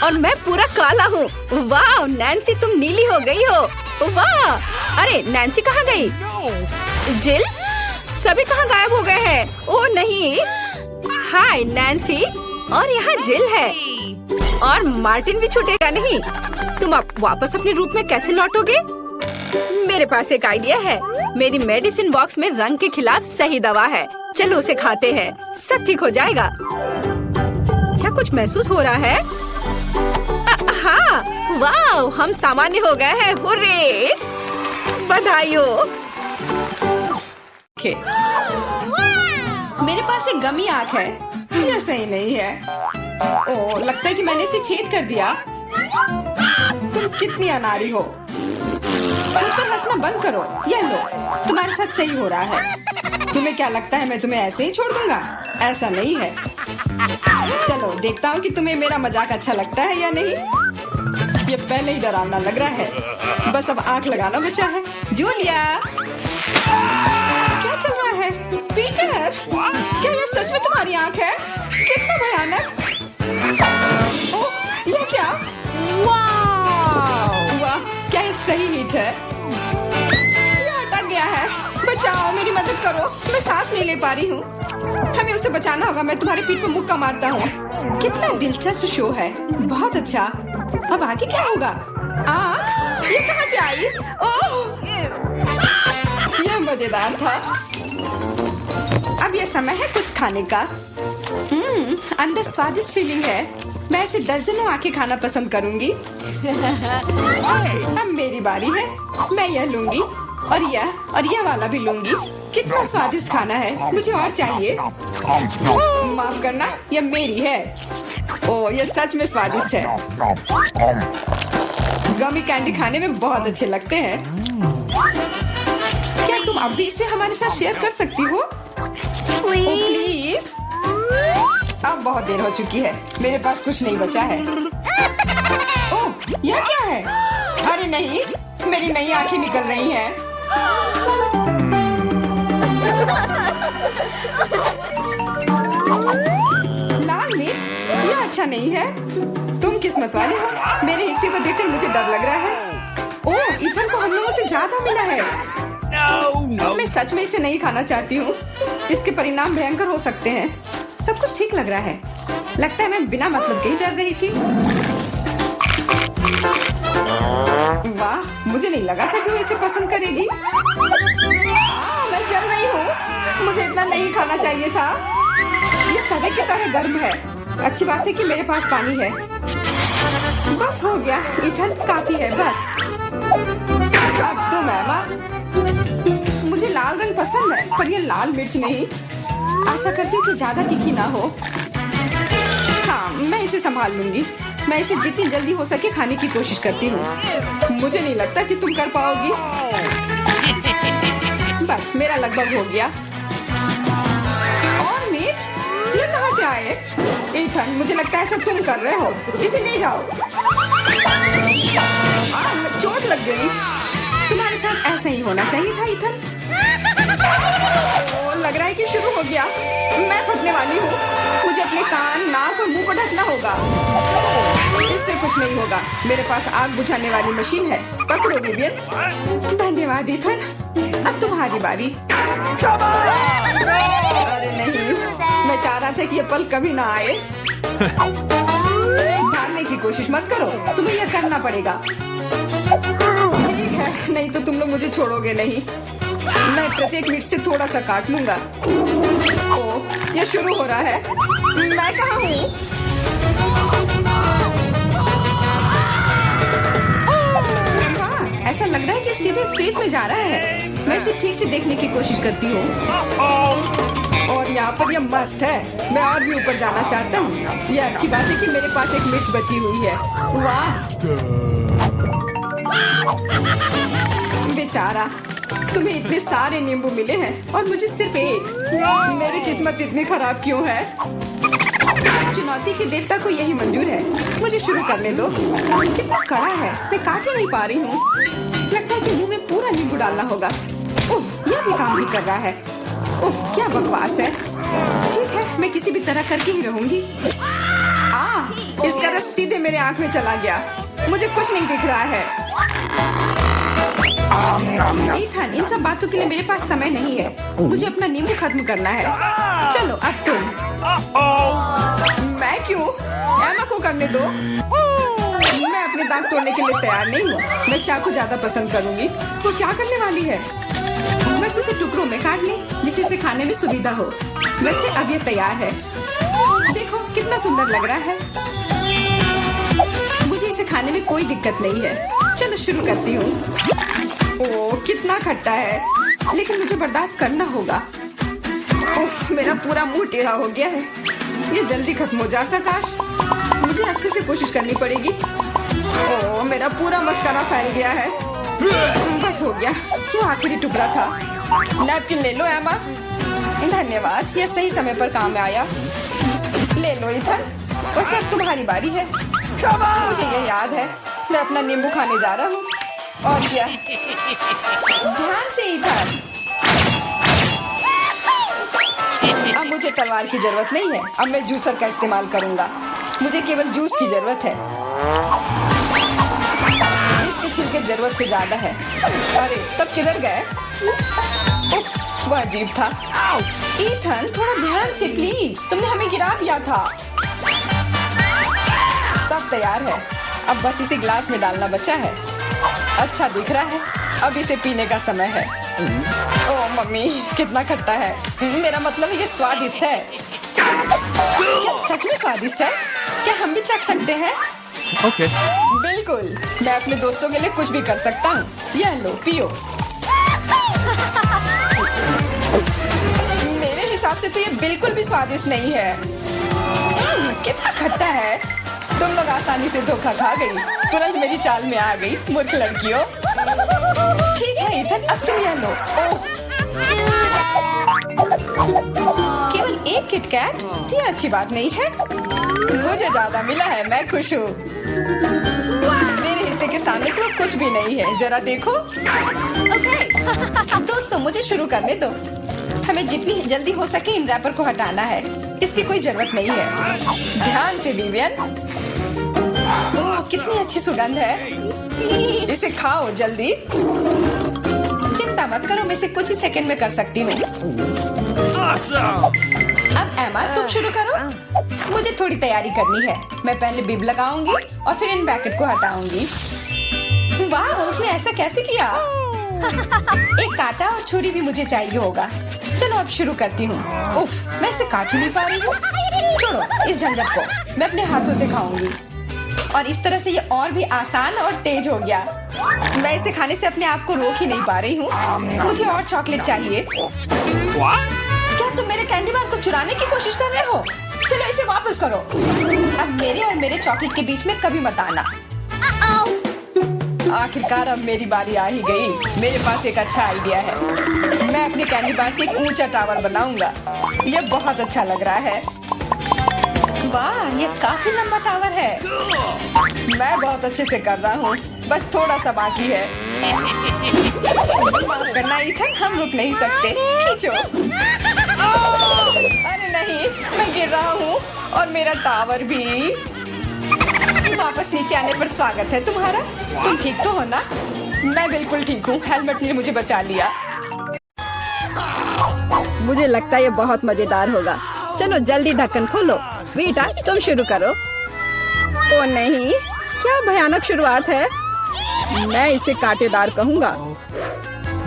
Speaker 2: और मैं पूरा काला हूँ। वाह, नैन्सी, तुम नीली हो गई हो। वाह, अरे नैन्सी कहाँ गई? जिल, सभी कहाँ गायब हो गए हैं? ओह नहीं। हाय नैन्सी, और यहाँ जिल है और मार्टिन भी छूटेगा नहीं। तुम अब वापस अपने रूप में कैसे लौटोगे? मेरे पास एक आइडिया है। मेरी मेडिसिन बॉक्स में रंग के खिलाफ सही दवा है। चलो उसे खाते हैं, सब ठीक हो जाएगा। क्या कुछ महसूस हो रहा है? हाँ, वाह, हम सामान्य हो गए हैं। हुर्रे, बधाई हो।
Speaker 1: मेरे पास एक गमी आंख है। यह सही नहीं है। ओह, लगता है कि मैंने इसे छेद कर दिया। तुम कितनी अनाड़ी हो। मुझ पर हंसना बंद करो। यह लो, तुम्हारे साथ सही हो रहा है। तुम्हें क्या लगता है मैं तुम्हें ऐसे ही छोड़ दूंगा? ऐसा नहीं है। चलो देखता हूँ कि तुम्हें मेरा मजाक अच्छा लगता है या नहीं। ये पहले ही डरावना लग रहा है। बस अब आंख लगाना बचा है। जूलिया, क्या चल रहा है? पीटर, क्या यह सच में तुम्हारी आंख है? कितना भयानक। ओह, यह क्या? वाह, क्या ये सही हिट है? यह अटक गया है। बचाओ, मेरी मदद करो। मैं सांस नहीं ले पा रही हूँ। हमें उसे बचाना होगा। मैं तुम्हारे पीठ पर मुक्का मारता हूँ। कितना दिलचस्प शो है। बहुत अच्छा। अब आगे क्या होगा? आँख? ये कहाँ से आई? ओह, यह मजेदार था। अब यह समय है कुछ खाने का। अंदर स्वादिष्ट फीलिंग है। मैं ऐसे दर्जनों आंखें खाना पसंद करूंगी। अब मेरी बारी है। मैं यह लूंगी और यह वाला भी लूंगी। कितना स्वादिष्ट खाना है। मुझे और चाहिए। माफ करना, यह मेरी है। ओह, यह सच में स्वादिष्ट है। गमी कैंडी खाने में बहुत अच्छे लगते हैं। क्या तुम अब भी इसे हमारे साथ शेयर कर सकती हो? प्लीज। अब बहुत देर हो चुकी है। मेरे पास कुछ नहीं बचा है। ओह, यह क्या है? अरे नहीं, मेरी नई आंखें निकल रही हैं। लाल मिर्च, यह अच्छा नहीं है। तुम किस्मत वाले हो। मेरे हिस्से को देखकर मुझे डर लग रहा है। ओह, इथन को हम लोगों से ज्यादा मिला है। मैं सच में इसे नहीं खाना चाहती हूँ। इसके परिणाम भयंकर हो सकते हैं। सब कुछ ठीक लग रहा है। लगता है मैं बिना मतलब के ही डर रही थी। वाह, मुझे नहीं लगा था कि वो इसे पसंद करेगी। मैं जल रही हूँ। मुझे इतना नहीं खाना चाहिए था। ये तवे की तरह गर्म है। अच्छी बात है कि मेरे पास पानी है।
Speaker 2: बस हो गया इथन, काफी है बस। अब तो मैमा, मुझे लाल रंग पसंद है पर ये लाल मिर्च नहीं। आशा करती हूँ कि ज्यादा तीखी ना हो। हाँ, मैं इसे संभाल लूंगी। मैं इसे जितनी जल्दी हो सके खाने की कोशिश करती हूँ। मुझे नहीं लगता कि तुम कर पाओगी। बस मेरा लगभग हो गया। और मिर्च ये कहाँ से आए? इथन, मुझे लगता है ऐसा तुम कर रहे हो। इसे ले जाओ। चोट लग गई। तुम्हारे साथ ऐसा ही होना चाहिए था इथन। ओ, लग रहा है कि शुरू हो गया। मैं फटने वाली हूँ। मुझे अपने कान, नाक और मुंह को ढकना होगा। इससे कुछ नहीं होगा। मेरे पास आग बुझाने वाली मशीन है। पकड़ो विवियन। धन्यवाद इथन। अब तुम्हारी बारी। अरे नहीं, मैं चाह रहा था कि ये पल कभी ना आए। भागने की कोशिश मत करो, तुम्हें यह करना पड़ेगा। ठीक है, नहीं तो तुम लोग मुझे छोड़ोगे नहीं। मैं प्रत्येक मिनट से थोड़ा सा काट लूंगा। ओह, ये शुरू हो रहा है। मैं कहाँ हूँ? हाँ, ऐसा लग रहा है कि सीधे स्पेस में जा रहा है। मैं इसे ठीक से देखने की कोशिश करती हूँ। और यहाँ पर यह मस्त है। मैं और भी ऊपर जाना चाहता हूँ। यह अच्छी बात है कि मेरे पास एक मिर्च बची हुई है। वाह, बेचारा, तुम्हें इतने सारे नींबू मिले हैं और मुझे सिर्फ एक। मेरी किस्मत इतनी खराब क्यों है? चुनौती के देवता को यही मंजूर है। मुझे शुरू करने दो। कितना कड़ा है, मैं काट ही नहीं पा रही हूँ। लगता है कि मुंह में पूरा नींबू डालना होगा। उफ, यह भी काम नहीं कर रहा है। उफ, क्या बकवास है। ठीक है, मैं किसी भी तरह करके ही रहूंगी। इसका रस सीधे मेरे आंख में चला गया। मुझे कुछ नहीं दिख रहा है। इथन, इन सब बातों के लिए मेरे पास समय नहीं है। मुझे अपना नींबू खत्म करना है। चलो अब तुम। मैं क्यों? एमा को करने दो। मैं अपने दांत तोड़ने के लिए तैयार नहीं हूँ। मैं चाकू ज्यादा पसंद करूंगी। वो क्या करने वाली है? बस इसे टुकड़ों में काट ले, जिससे इसे खाने में सुविधा हो। वैसे अब ये तैयार है। देखो कितना सुंदर लग रहा है। मुझे इसे खाने में कोई दिक्कत नहीं है। चलो शुरू करती हूँ। ओह, कितना खट्टा है, लेकिन मुझे बर्दाश्त करना होगा। उफ, मेरा पूरा मुंह टेढ़ा हो गया है। ये जल्दी खत्म हो जाता काश। मुझे अच्छे से कोशिश करनी पड़ेगी। ओह, मेरा पूरा मस्कारा फैल गया है। बस हो गया, वो आखिरी टुकड़ा था। नैपकिन ले लो एमा। धन्यवाद, ये सही समय पर काम में आया। ले लो इथन, बस अब तुम्हारी बारी है। मुझे ये याद है, मैं अपना नींबू खाने जा रहा हूँ। और क्या? ध्यान से इथन। अब मुझे तलवार की जरूरत नहीं है। अब मैं जूसर का इस्तेमाल करूँगा। मुझे केवल जूस की जरूरत है। इसके छिलके जरूरत से ज्यादा है। अरे, सब किधर गए? उप्स, वह अजीब था। इथन, थोड़ा ध्यान से प्लीज। तुमने हमें गिरा दिया था। सब तैयार है। अब बस इसे ग्लास में डालना बचा है। अच्छा दिख रहा है। अब इसे पीने का समय है। ओह मम्मी, कितना खट्टा है। मेरा मतलब है ये स्वादिष्ट है। क्या सच में स्वादिष्ट है? क्या हम भी चख सकते हैं?
Speaker 3: Okay.
Speaker 2: बिल्कुल, मैं अपने दोस्तों के लिए कुछ भी कर सकता हूँ। यह लो, पियो। मेरे हिसाब से तो ये बिल्कुल भी स्वादिष्ट नहीं है। कितना खट्टा है। तुम लोग आसानी से धोखा खा गई। तुरंत मेरी चाल में आ गई, मूर्ख लड़कियों। ठीक है इथन, अब तुम यह लो। ओह, केवल एक किटकैट? ये अच्छी बात नहीं है। मुझे ज्यादा मिला है, मैं खुश हूँ। मेरे हिस्से के सामने तो कुछ भी नहीं है। जरा देखो। दोस्तों, मुझे शुरू करने दो। हमें जितनी जल्दी हो सके इन रैपर को हटाना है। इसकी कोई जरूरत नहीं है। ध्यान से विवियन। ओह, कितनी अच्छी सुगंध है। इसे खाओ जल्दी। चिंता मत करो, मैं इसे कुछ ही सेकंड में कर सकती हूँ। अब एमा, तुम शुरू करो। मुझे थोड़ी तैयारी करनी है। मैं पहले बिब लगाऊंगी और फिर इन पैकेट को हटाऊंगी। वाह, उसने ऐसा कैसे किया? एक कांटा और छुरी भी मुझे चाहिए होगा। चलो अब शुरू करती हूँ। उफ, मैं इसे काट ही नहीं पा रही हूँ। छोड़ो इस झंझट को, मैं अपने हाथों से खाऊंगी। और इस तरह से ये और भी आसान और तेज हो गया। मैं इसे खाने से अपने आप को रोक ही नहीं पा रही हूँ। मुझे और चॉकलेट चाहिए। क्या तुम मेरे कैंडी बार को चुराने की कोशिश कर रहे हो? चलो इसे वापस करो। अब मेरे और मेरे चॉकलेट के बीच में कभी मत आना। आखिरकार अब मेरी बारी आ ही गई। मेरे पास एक अच्छा आइडिया है। मैं अपने कैंडी बार से एक ऊंचा टावर बनाऊंगा। ये बहुत अच्छा लग रहा है। वाह, ये काफी लंबा टावर है। मैं बहुत अच्छे से कर रहा हूँ, बस थोड़ा सा बाकी है। माफ करना इथन, हम रुक नहीं सकते। खींचो। अरे नहीं, मैं गिर रहा हूँ और मेरा टावर भी। वापस नीचे आने पर स्वागत है तुम्हारा। तुम ठीक तो हो ना? मैं बिल्कुल ठीक हूँ। हेलमेट ने मुझे बचा लिया। मुझे लगता है ये बहुत मजेदार होगा। चलो जल्दी ढक्कन खोलो। वीटा, तुम शुरू करो। ओ नहीं, क्या भयानक शुरुआत है। मैं इसे कांटेदार कहूँगा।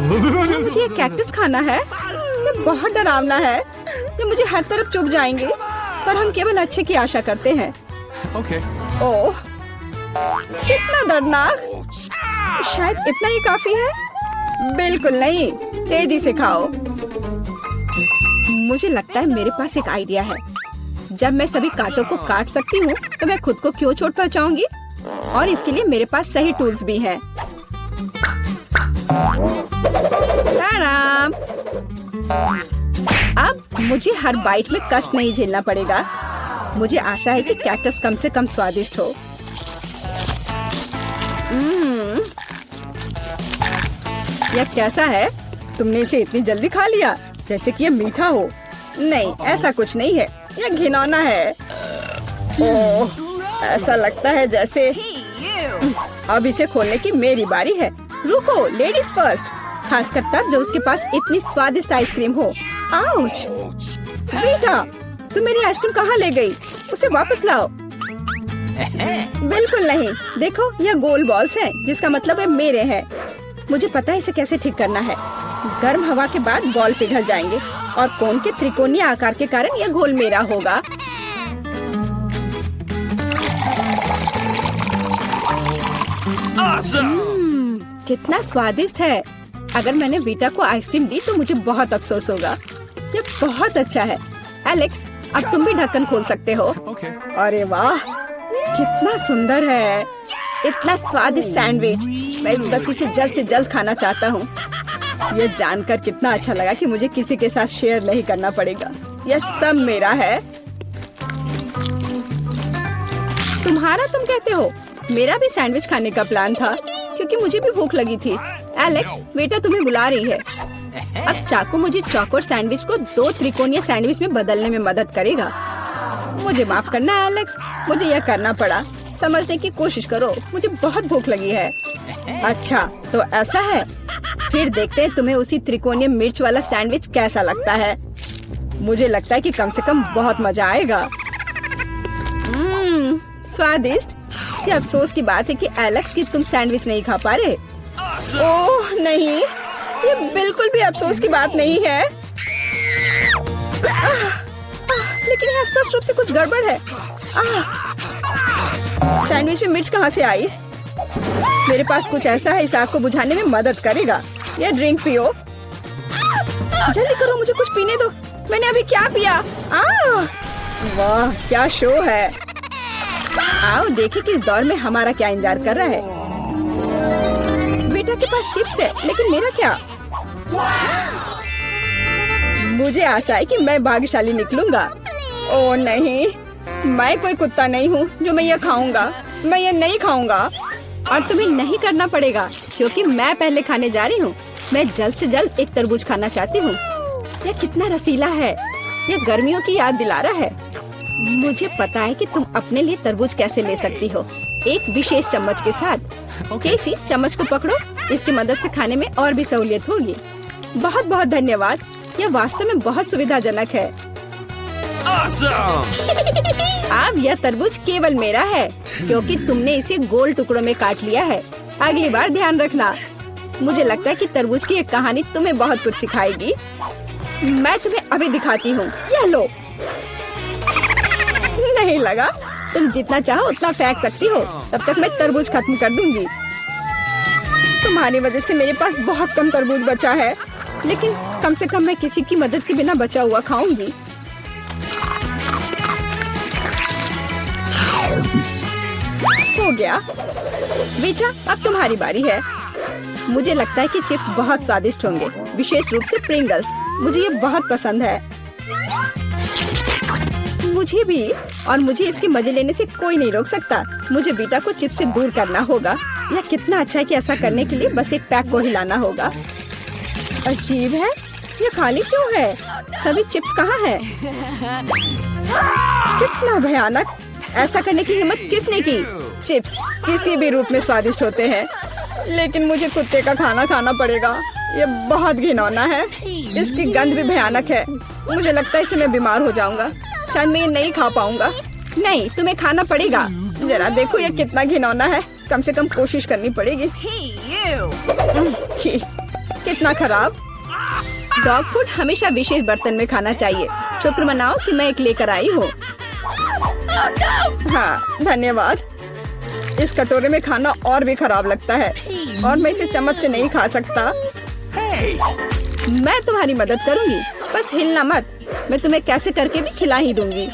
Speaker 2: मुझे ये कैक्टस खाना है। ये बहुत डरावना है। ये मुझे हर तरफ चुभ जाएंगे, पर हम केवल अच्छे की आशा करते हैं। ओह, कितना दर्दनाक। शायद इतना ही काफी है। बिल्कुल नहीं, तेजी से खाओ। मुझे लगता है मेरे पास एक आइडिया है। जब मैं सभी कांटों को काट सकती हूँ, तो मैं खुद को क्यों चोट पहुँचाऊंगी? और इसके लिए मेरे पास सही टूल्स भी हैं। ताराम! अब मुझे हर बाइट में कष्ट नहीं झेलना पड़ेगा। मुझे आशा है कि कैक्टस कम से कम स्वादिष्ट हो। यह कैसा है? तुमने इसे इतनी जल्दी खा लिया, जैसे कि यह मीठा हो। नहीं, ऐसा कुछ नहीं है। यह घिनौना है। ओह, ऐसा लगता है जैसे। अब इसे खोलने की मेरी बारी है। रुको, लेडीज फर्स्ट। खासकर तब जब उसके पास इतनी स्वादिष्ट आइसक्रीम हो। आउच! बेटा, तुम मेरी आइसक्रीम कहाँ ले गई? उसे वापस लाओ। बिल्कुल नहीं। देखो, यह गोल बॉल्स हैं, जिसका मतलब है मेरे हैं। मुझे पता है इसे कैसे ठीक करना है। गर्म हवा के बाद बॉल पिघल जाएंगे और कोन के त्रिकोणीय आकार के कारण यह घोल मेरा होगा। कितना स्वादिष्ट है। अगर मैंने वीटा को आइसक्रीम दी तो मुझे बहुत अफसोस होगा। ये बहुत अच्छा है। एलेक्स, अब तुम भी ढक्कन खोल सकते हो। अरे वाह, कितना सुंदर है। इतना स्वादिष्ट सैंडविच। मैं बस इसे जल्द से जल्द खाना चाहता हूँ। यह जानकर कितना अच्छा लगा कि मुझे किसी के साथ शेयर नहीं करना पड़ेगा। यह सब मेरा है। तुम्हारा तुम कहते हो? मेरा भी सैंडविच खाने का प्लान था, क्योंकि मुझे भी भूख लगी थी। एलेक्स, बेटा तुम्हें बुला रही है। अब चाकू मुझे चौकोर सैंडविच को 2 त्रिकोणीय सैंडविच में बदलने में मदद करेगा। मुझे माफ करना एलेक्स, मुझे यह करना पड़ा। समझने की कोशिश करो, मुझे बहुत भूख लगी है। अच्छा, तो ऐसा है। फिर देखते हैं तुम्हें उसी त्रिकोणीय मिर्च वाला सैंडविच कैसा लगता है। मुझे लगता है कि कम से कम बहुत मजा आएगा। स्वादिष्ट। ये अफसोस की बात है कि एलेक्स की तुम सैंडविच नहीं खा पा रहे। ओह नहीं, ये बिल्कुल भी अफसोस की बात नहीं है। लेकिन यहाँ स्पष्ट रूप से कुछ गड़बड़ है। सैंडविच में मिर्च कहाँ से आई? मेरे पास कुछ ऐसा है, इस आग को बुझाने में मदद करेगा। ये ड्रिंक पियो। जल्दी करो, मुझे कुछ पीने दो। मैंने अभी क्या पिया? वाह, क्या शो है। आओ देखें कि इस दौर में हमारा क्या इंतजार कर रहा है। बेटा के पास चिप्स है, लेकिन मेरा क्या? मुझे आशा है कि मैं भाग्यशाली निकलूंगा। ओह नहीं, मैं कोई कुत्ता नहीं हूँ जो मैं यह खाऊंगा। मैं यह नहीं खाऊंगा। और तुम्हें नहीं करना पड़ेगा, क्योंकि मैं पहले खाने जा रही हूँ। मैं जल्द से जल्द एक तरबूज खाना चाहती हूँ। यह कितना रसीला है। यह गर्मियों की याद दिला रहा है। मुझे पता है कि तुम अपने लिए तरबूज कैसे ले सकती हो, एक विशेष चम्मच के साथ। केसी, चम्मच को पकड़ो। इसकी मदद से खाने में और भी सहूलियत होगी। बहुत बहुत धन्यवाद। यह वास्तव में बहुत सुविधाजनक है। अब यह तरबूज केवल मेरा है, क्योंकि तुमने इसे गोल टुकड़ों में काट लिया है। अगली बार ध्यान रखना। मुझे लगता है कि तरबूज की एक कहानी तुम्हें बहुत कुछ सिखाएगी। मैं तुम्हें अभी दिखाती हूँ। यह लो। नहीं लगा? तुम जितना चाहो उतना फेंक सकती हो, तब तक मैं तरबूज खत्म कर दूंगी। तुम्हारी वजह से मेरे पास बहुत कम तरबूज बचा है, लेकिन कम से कम मैं किसी की मदद के बिना बचा हुआ खाऊंगी। हो गया। बेटा, अब तुम्हारी बारी है। मुझे लगता है कि चिप्स बहुत स्वादिष्ट होंगे, विशेष रूप से प्रिंगल्स। मुझे ये बहुत पसंद है। मुझे भी, और मुझे इसके मजे लेने से कोई नहीं रोक सकता। मुझे बेटा को चिप्स से दूर करना होगा। यह कितना अच्छा है कि ऐसा करने के लिए बस एक पैक को हिलाना होगा। अजीब है, ये खाली क्यों है? सभी चिप्स कहाँ हैं? कितना भयानक! ऐसा करने की हिम्मत किसने की? चिप्स किसी भी रूप में स्वादिष्ट होते हैं, लेकिन मुझे कुत्ते का खाना खाना पड़ेगा। ये बहुत घिनौना है। इसकी गंध भी भयानक है। मुझे लगता है इससे मैं बीमार हो जाऊंगा। शायद मैं ये नहीं खा पाऊंगा। नहीं, तुम्हें खाना पड़ेगा। जरा देखो ये कितना घिनौना है। कम से कम कोशिश करनी पड़ेगी। छी, कितना खराब। डॉग फूड हमेशा विशेष बर्तन में खाना चाहिए। शुक्र मनाओ कि मैं एक लेकर आई हूँ। हाँ, धन्यवाद। इस कटोरे में खाना और भी खराब लगता है, और मैं इसे चम्मच से नहीं खा सकता। मैं तुम्हारी मदद करूंगी, बस हिलना मत। मैं तुम्हें कैसे करके भी खिला ही दूंगी।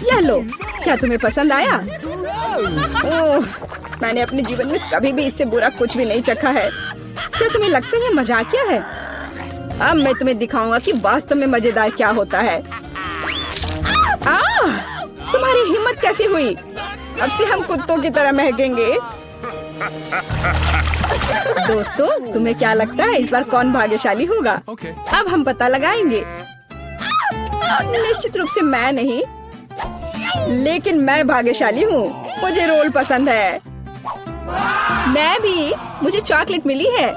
Speaker 2: यह लो, क्या तुम्हें पसंद आया? ओह, मैंने अपने जीवन में कभी भी इससे बुरा कुछ भी नहीं चखा है। क्या तुम्हें लगता है मजाकिया है? अब मैं तुम्हें दिखाऊंगा कि वास्तव में मजेदार क्या होता है। तुम्हारी हिम्मत कैसे हुई? अब से हम कुत्तों की तरह महकेंगे। दोस्तों, तुम्हें क्या लगता है इस बार कौन भाग्यशाली होगा? अब हम पता लगाएंगे। निश्चित रूप से मैं नहीं, लेकिन मैं भाग्यशाली हूँ। मुझे रोल पसंद है। मैं भी। मुझे चॉकलेट मिली है।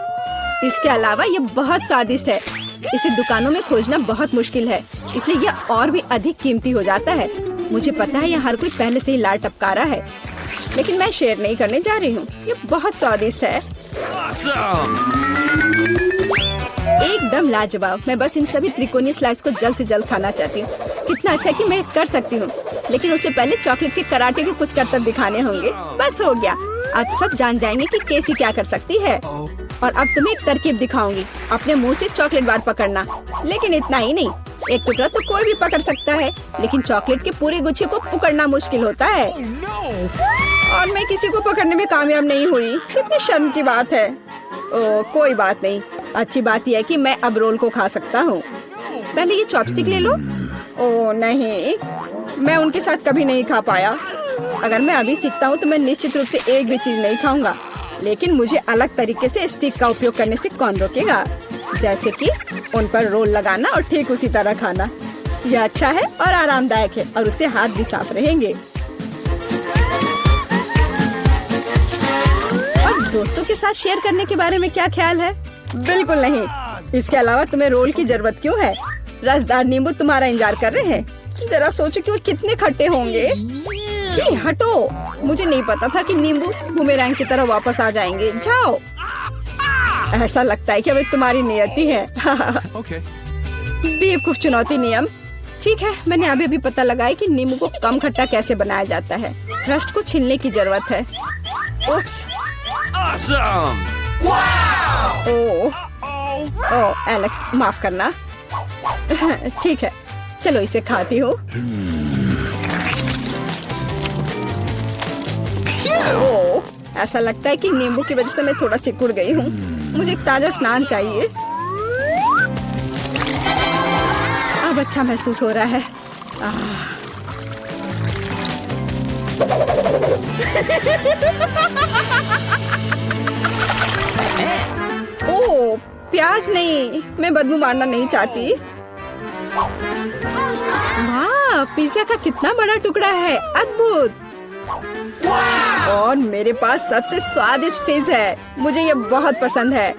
Speaker 2: इसके अलावा ये बहुत स्वादिष्ट है। इसे दुकानों में खोजना बहुत मुश्किल है, इसलिए यह और भी अधिक कीमती हो जाता है। मुझे पता है यह हर कोई पहले से ही लाड़ टपका रहा है, लेकिन मैं शेयर नहीं करने जा रही हूँ। ये बहुत स्वादिष्ट है। एकदम लाजवाब। मैं बस इन सभी त्रिकोणीय स्लाइस को जल्द से जल्द खाना चाहती हूँ। कितना अच्छा कि मैं कर सकती हूँ, लेकिन उससे पहले चॉकलेट के कराटे को कुछ करतब दिखाने होंगे। बस हो गया। अब सब जान जाएंगे कि केसी क्या कर सकती है। और अब तुम्हें एक तरकीब दिखाऊंगी। अपने मुंह से चॉकलेट बार पकड़ना, लेकिन इतना ही नहीं। एक टुकड़ा तो कोई भी पकड़ सकता है, लेकिन चॉकलेट के पूरे गुच्छे को पकड़ना मुश्किल होता है। और मैं किसी को पकड़ने में कामयाब नहीं हुई। कितनी शर्म की बात है। ओह, कोई बात नहीं। अच्छी बात यह है कि मैं अब रोल को खा सकता हूँ। पहले ये चॉपस्टिक ले लो। ओह नहीं, मैं उनके साथ कभी नहीं खा पाया। अगर मैं अभी सीखता हूँ तो मैं निश्चित रूप से एक भी चीज नहीं खाऊंगा, लेकिन मुझे अलग तरीके से स्टिक का उपयोग करने से कौन रोकेगा? जैसे कि उन पर रोल लगाना और ठीक उसी तरह खाना। यह अच्छा है और आरामदायक है, और उससे हाथ भी साफ रहेंगे। और दोस्तों के साथ शेयर करने के बारे में क्या ख्याल है? बिल्कुल नहीं। इसके अलावा तुम्हें रोल की जरूरत क्यों है? रसदार नींबू तुम्हारा इंतजार कर रहे हैं। जरा सोचो कि वो कितने खट्टे होंगे। छी, हटो। मुझे नहीं पता था कि नींबू बूमेरैंग की तरह वापस आ जाएंगे। जाओ। ऐसा लगता है कि अब तुम्हारी नियति है। बेवकूफ चुनौती नियम। ठीक है, मैंने अभी पता लगाया कि नींबू को कम खट्टा कैसे बनाया जाता है। क्रस्ट को छीलने की जरूरत है। उफ्स। ओह, एलेक्स, माफ करना। ठीक है, चलो इसे खाती हूँ। ओह, ऐसा लगता है कि नींबू की वजह से मैं थोड़ा सिकुड़ गई हूँ। मुझे एक ताजा स्नान चाहिए। अब अच्छा महसूस हो रहा है। ओह, प्याज नहीं। मैं बदबू मारना नहीं चाहती। वाह, पिज्जा का कितना बड़ा टुकड़ा है। अद्भुत। और मेरे पास सबसे स्वादिष्ट फिज है। मुझे ये बहुत पसंद है।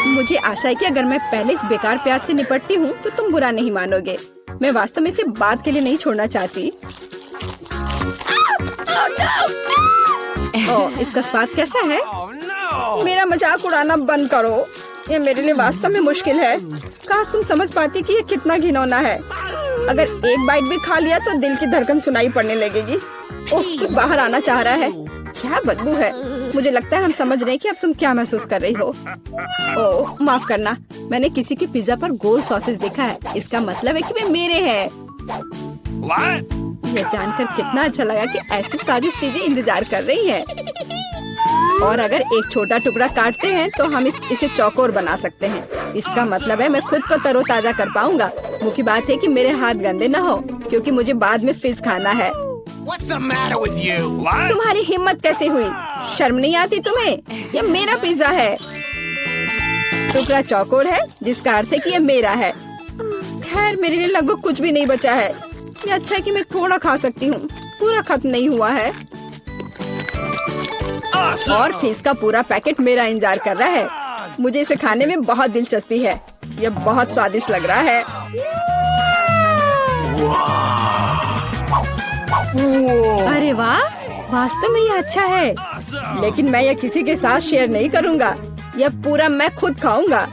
Speaker 2: मुझे आशा है कि अगर मैं पहले इस बेकार प्याज से निपटती हूँ तो तुम बुरा नहीं मानोगे। मैं वास्तव में इसे बाद के लिए नहीं छोड़ना चाहती। ओह, इसका स्वाद कैसा है? मेरा मजाक उड़ाना बंद करो। ये मेरे लिए वास्तव में मुश्किल है। काश तुम समझ पाती कि ये कितना घिनौना है। अगर एक बाइट भी खा लिया तो दिल की धड़कन सुनाई पड़ने लगेगी। ओह, कुछ बाहर आना चाह रहा है। क्या बदबू है। मुझे लगता है हम समझ रहे हैं कि अब तुम क्या महसूस कर रही हो। ओह, माफ करना, मैंने किसी के पिज्जा पर गोल सॉसेज देखा है। इसका मतलब है कि वे मेरे हैं। यह जानकर कितना अच्छा लगा कि ऐसी स्वादिष्ट चीजें इंतजार कर रही है। और अगर एक छोटा टुकड़ा काटते हैं तो हम इसे चौकोर बना सकते हैं। इसका मतलब है मैं खुद को तरोताजा कर पाऊंगा। मुख्य बात है कि मेरे हाथ गंदे न हो, क्योंकि मुझे बाद में फिश खाना है।
Speaker 3: What's the matter with you?
Speaker 2: तुम्हारी हिम्मत कैसे हुई? शर्म नहीं आती तुम्हें? यह मेरा पिज्जा है। टुकड़ा चौकोर है, जिसका अर्थ है कि यह मेरा है। खैर, मेरे लिए लगभग कुछ भी नहीं बचा है। ये अच्छा है कि मैं थोड़ा खा सकती हूँ। पूरा खत्म नहीं हुआ है। और फिश का पूरा पैकेट मेरा इंतजार कर रहा है। मुझे इसे खाने में बहुत दिलचस्पी है। यह बहुत स्वादिष्ट लग रहा है। अरे वाह, वास्तव में यह अच्छा है। लेकिन मैं यह किसी के साथ शेयर नहीं करूंगा। यह पूरा मैं खुद खाऊंगा।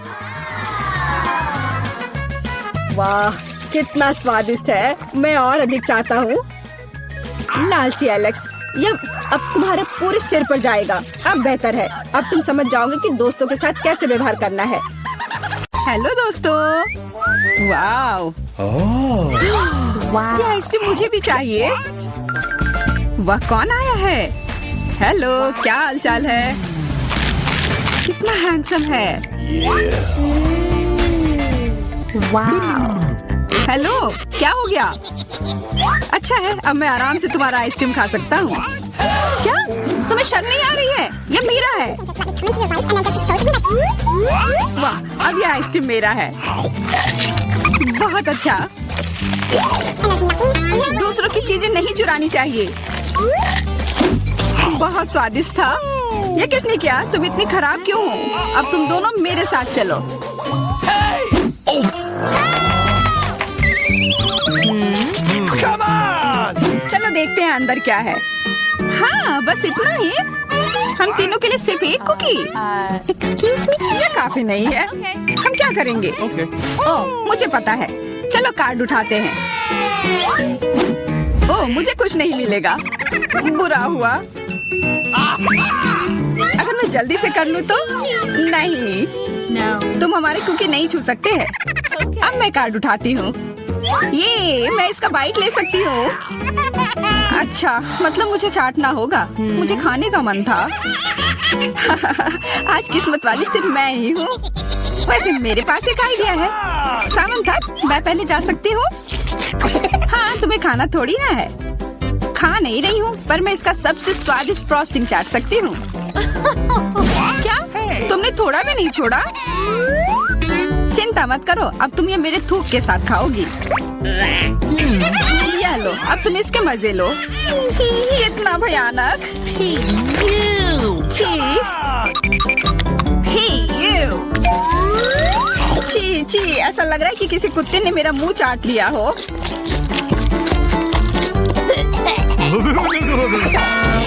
Speaker 2: वाह, कितना स्वादिष्ट है। मैं और अधिक चाहता हूँ। लालची एलेक्स, यह अब तुम्हारे पूरे सिर पर जाएगा। अब बेहतर है। अब तुम समझ जाओगे कि दोस्तों के साथ कैसे व्यवहार करना है।
Speaker 1: हेलो दोस्तों। वाओ, ये आइसक्रीम मुझे भी चाहिए। वह कौन आया है? हेलो, क्या हालचाल है? कितना हैंडसम है। हेलो, क्या हो गया? अच्छा है, अब मैं आराम से तुम्हारा आइसक्रीम खा सकता हूँ। क्या तुम्हें शर्म नहीं आ रही है? ये मेरा है। वाह, अब ये आइसक्रीम मेरा है। बहुत अच्छा। दूसरों की चीजें नहीं चुरानी चाहिए। बहुत स्वादिष्ट था। ये किसने किया? तुम इतनी खराब क्यों हो? अब तुम दोनों मेरे साथ चलो। चलो देखते हैं अंदर क्या है। हाँ, बस इतना ही। हम तीनों के लिए सिर्फ एक कुकी। एक्सक्यूज मी, ये काफी नहीं है। हम क्या करेंगे? ओह, मुझे पता है। चलो कार्ड उठाते हैं। ओह, मुझे कुछ नहीं मिलेगा। बुरा हुआ। अगर मैं जल्दी से कर लूँ तो? नहीं, तुम हमारे कुकी नहीं छू सकते हैं। अब मैं कार्ड उठाती हूँ। ये मैं इसका बाइट ले सकती हूँ। अच्छा, मतलब मुझे चाटना होगा। मुझे खाने का मन था। आज किस्मत वाली सिर्फ मैं ही हूँ। वैसे मेरे पास एक आइडिया है। सामंथा, मैं पहले जा सकती हूँ? हाँ, तुम्हें खाना थोड़ी ना है। खा नहीं रही हूँ, पर मैं इसका सबसे स्वादिष्ट फ्रॉस्टिंग चाट सकती हूँ। क्या तुमने थोड़ा भी नहीं छोड़ा? चिंता मत करो, अब तुम ये मेरे थूक के साथ खाओगी। ये लो, अब तुम इसके मजे लो। कितना भयानक। छी छी छी, ऐसा लग रहा है कि किसी कुत्ते ने मेरा मुंह चाट लिया हो।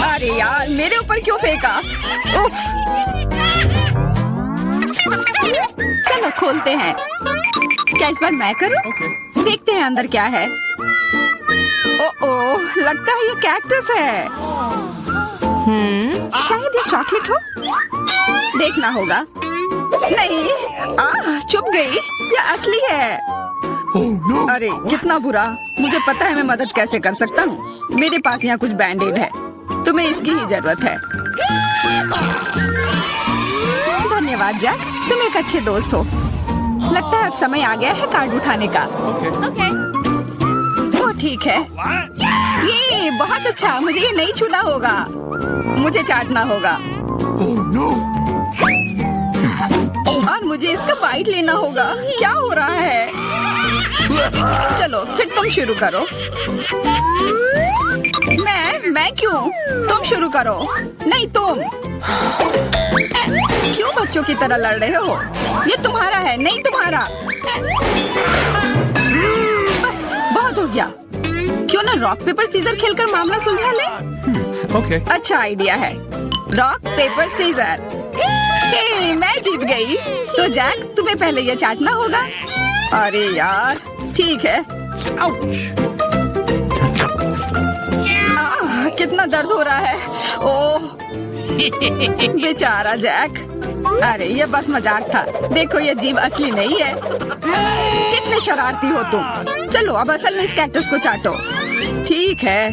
Speaker 1: अरे यार, मेरे ऊपर क्यों फेंका? उफ। चलो खोलते हैं। क्या इस बार मैं करूं? देखते हैं अंदर क्या है। ओह, लगता है ये कैक्टस है। शायद ये चॉकलेट हो। देखना होगा। नहीं, चुप गई। ये असली है। अरे कितना बुरा। मुझे पता है मैं मदद कैसे कर सकता हूँ। मेरे पास यहाँ कुछ बैंडेड है। तुम्हें इसकी ही जरूरत है। धन्यवाद जैक, तुम एक अच्छे दोस्त हो। लगता है अब समय आ गया है कार्ड उठाने का। वो ठीक है। ये बहुत अच्छा। मुझे ये नहीं छूना होगा। मुझे चाटना होगा। और मुझे इसका बाइट लेना होगा। क्या हो रहा है? चलो फिर तुम शुरू करो। मैं क्यों? तुम शुरू करो। नहीं, तुम क्यों बच्चों की तरह लड़ रहे हो? ये तुम्हारा है, नहीं तुम्हारा। बस बहुत हो गया। क्यों ना रॉक पेपर सीजर खेलकर मामला सुलझा ले?
Speaker 3: Okay.
Speaker 1: अच्छा आइडिया है। Rock paper scissor. हे, मैं जीत गई। तो जैक, तुम्हें पहले ये चाटना होगा। अरे यार, ठीक है। कितना दर्द हो रहा है। ओह बेचारा जैक। अरे ये बस मजाक था। देखो ये जीव असली नहीं है। कितने शरारती हो तुम। चलो अब असल में इस कैक्टस को चाटो। ठीक है,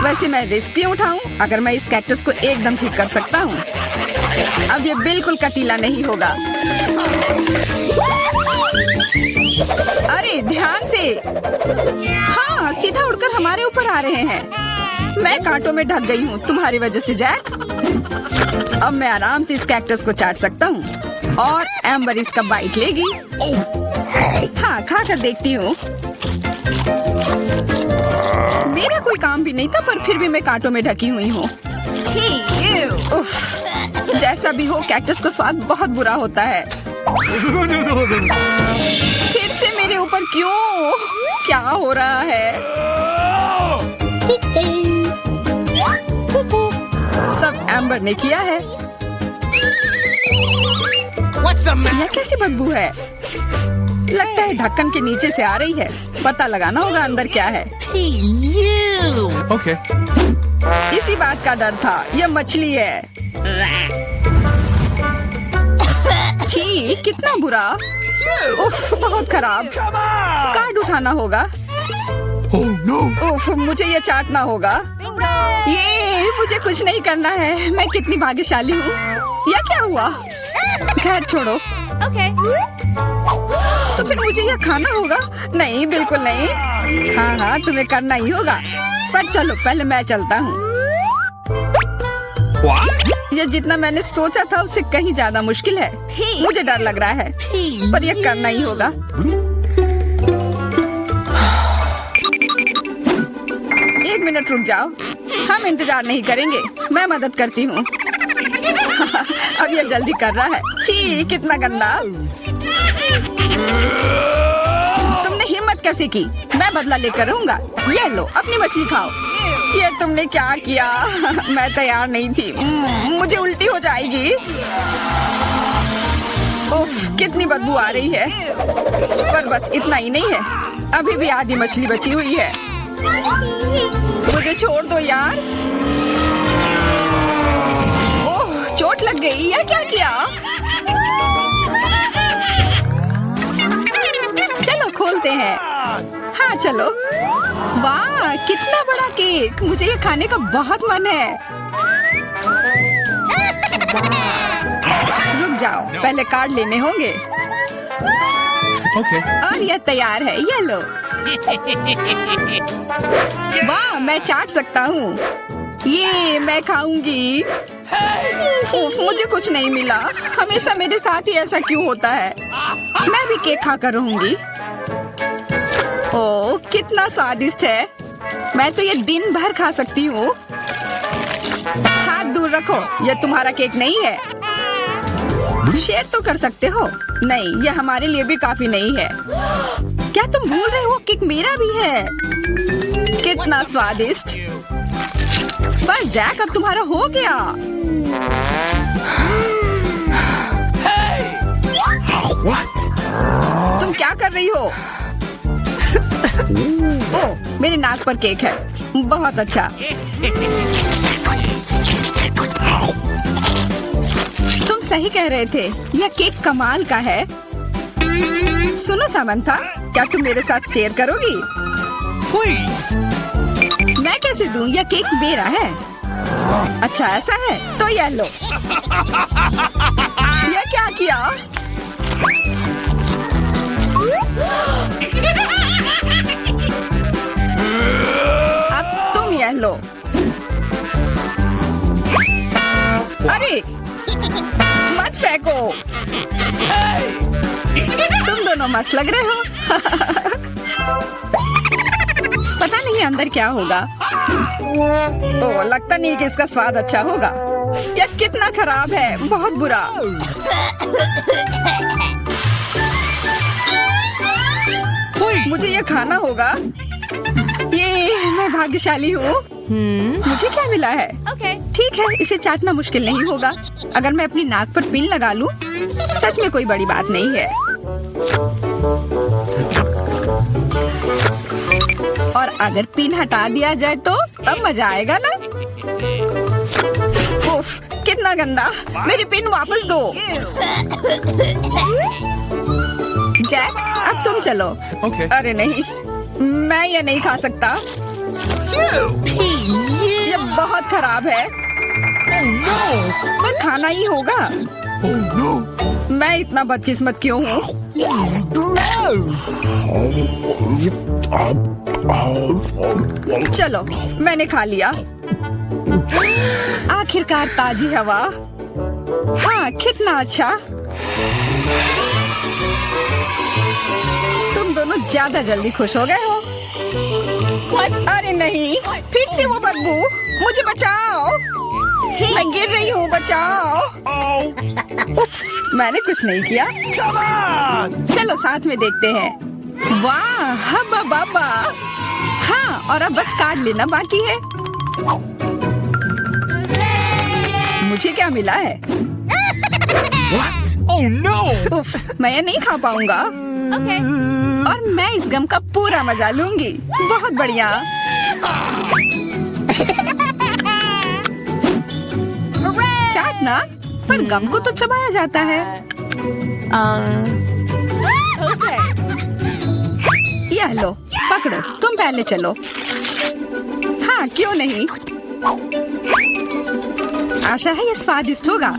Speaker 1: वैसे मैं रिस्क क्यों उठाऊं अगर मैं इस कैक्टस को एकदम ठीक कर सकता हूँ। अब ये बिल्कुल कटीला नहीं होगा। अरे ध्यान से। हाँ, सीधा उड़कर हमारे ऊपर आ रहे हैं। मैं कांटों में ढक गई हूँ तुम्हारी वजह से जैक। अब मैं आराम से इस कैक्टस को चाट सकता हूँ और एम्बर इसका बाइट लेगी। हाँ, खा कर देखती हूँ। मेरा कोई काम भी नहीं था, पर फिर भी मैं कांटों में ढकी हुई हूँ। जैसा भी हो, कैक्टस का स्वाद बहुत बुरा होता है। फिर से मेरे ऊपर क्यों? क्या हो रहा है? सब एम्बर ने किया है।
Speaker 3: What's the matter?
Speaker 1: यह कैसी बदबू है? लगता है ढक्कन के नीचे से आ रही है। पता लगाना होगा अंदर क्या है।
Speaker 3: Okay.
Speaker 1: इसी बात का डर था। यह मछली है। छी, कितना बुरा। उफ, बहुत खराब। कार्ड उठाना होगा।
Speaker 3: Oh no!
Speaker 1: उफ, मुझे ये चाटना होगा। ये मुझे कुछ नहीं करना है। मैं कितनी भाग्यशाली हूँ। यह क्या हुआ? खैर छोड़ो। तो फिर मुझे यह खाना होगा? नहीं, बिल्कुल नहीं। हाँ हाँ, तुम्हें करना ही होगा। पर चलो, पहले मैं चलता हूँ। यह जितना मैंने सोचा था उससे कहीं ज्यादा मुश्किल है। मुझे डर लग रहा है, पर यह करना ही होगा। एक मिनट रुक जाओ। हम इंतजार नहीं करेंगे, मैं मदद करती हूँ। अब यह जल्दी कर रहा है। छी, कितना गंदा। तुमने हिम्मत कैसे की? मैं बदला लेकर रहूंगा। ये लो, अपनी मछली खाओ। ये तुमने क्या किया? मैं तैयार नहीं थी। मुझे उल्टी हो जाएगी। उफ, कितनी बदबू आ रही है। पर बस इतना ही नहीं है, अभी भी आधी मछली बची हुई है। मुझे छोड़ दो यार। ओह, चोट लग गई। यह क्या किया? चलो खोलते हैं। हाँ चलो। वाह, कितना बड़ा केक। मुझे ये खाने का बहुत मन है। रुक जाओ, पहले कार्ड लेने होंगे।
Speaker 3: Okay.
Speaker 1: और यह तैयार है। ये लो। वाह, मैं चाट सकता हूँ। ये मैं खाऊंगी। उफ, मुझे कुछ नहीं मिला। हमेशा मेरे साथ ही ऐसा क्यों होता है? मैं भी केक खाकर रहूंगी। ओह, कितना स्वादिष्ट है। मैं तो ये दिन भर खा सकती हूँ। हाथ दूर रखो, यह तुम्हारा केक नहीं है। शेयर तो कर सकते हो। नहीं, यह हमारे लिए भी काफी नहीं है। क्या तुम भूल रहे हो? केक मेरा भी है। कितना स्वादिष्ट। बस जैक, अब तुम्हारा हो गया।
Speaker 3: What?
Speaker 1: तुम क्या कर रही हो? ओह, मेरे नाक पर केक है। बहुत अच्छा। तुम सही कह रहे थे, यह केक कमाल का है। सुनो सामंथा, क्या तुम मेरे साथ शेयर करोगी?
Speaker 3: Please.
Speaker 1: मैं कैसे दूं? यह केक मेरा है। अच्छा ऐसा है, तो यह लो। यह क्या किया? अब तुम यह लो। अरे मत फेंको। तुम दोनों मस्त लग रहे हो। पता नहीं अंदर क्या होगा। ओह, लगता नहीं कि इसका स्वाद अच्छा होगा। यह कितना खराब है, बहुत बुरा। मुझे ये खाना होगा। ये मैं भाग्यशाली हूँ। मुझे क्या मिला है? ठीक है, इसे चाटना मुश्किल नहीं होगा। अगर मैं अपनी नाक पर पिन लगा लूं, सच में कोई बड़ी बात नहीं है। और अगर पिन हटा दिया जाए तो तब मजा आएगा ना। उफ, कितना गंदा। मेरी पिन वापस दो। जैक, अब तुम चलो।
Speaker 3: Okay.
Speaker 1: अरे नहीं, मैं ये नहीं खा सकता। ये बहुत खराब है। पर खाना ही होगा।
Speaker 3: Oh no!
Speaker 1: मैं इतना बदकिस्मत क्यों हूँ? चलो, मैंने खा लिया। आखिरकार ताजी हवा। हाँ, कितना अच्छा। तुम दोनों ज्यादा जल्दी खुश हो गए हो। अरे नहीं, फिर से वो बदबू। मुझे बचाओ, मैं गिर रही हूँ, बचाओ। उप्स, मैंने कुछ नहीं किया। चलो साथ में देखते हैं। वाह, हब्बा बाबा। हाँ, और अब बस काट लेना बाकी है। मुझे क्या मिला है?
Speaker 3: What? Oh no!
Speaker 1: उफ, मैं ये नहीं खा पाऊंगा। और मैं इस गम का पूरा मजा लूंगी। बहुत बढ़िया। चाटना, पर गम को तो चबाया जाता है। यह लो, पकड़ो, तुम पहले चलो। हाँ, क्यों नहीं। आशा है ये स्वादिष्ट होगा।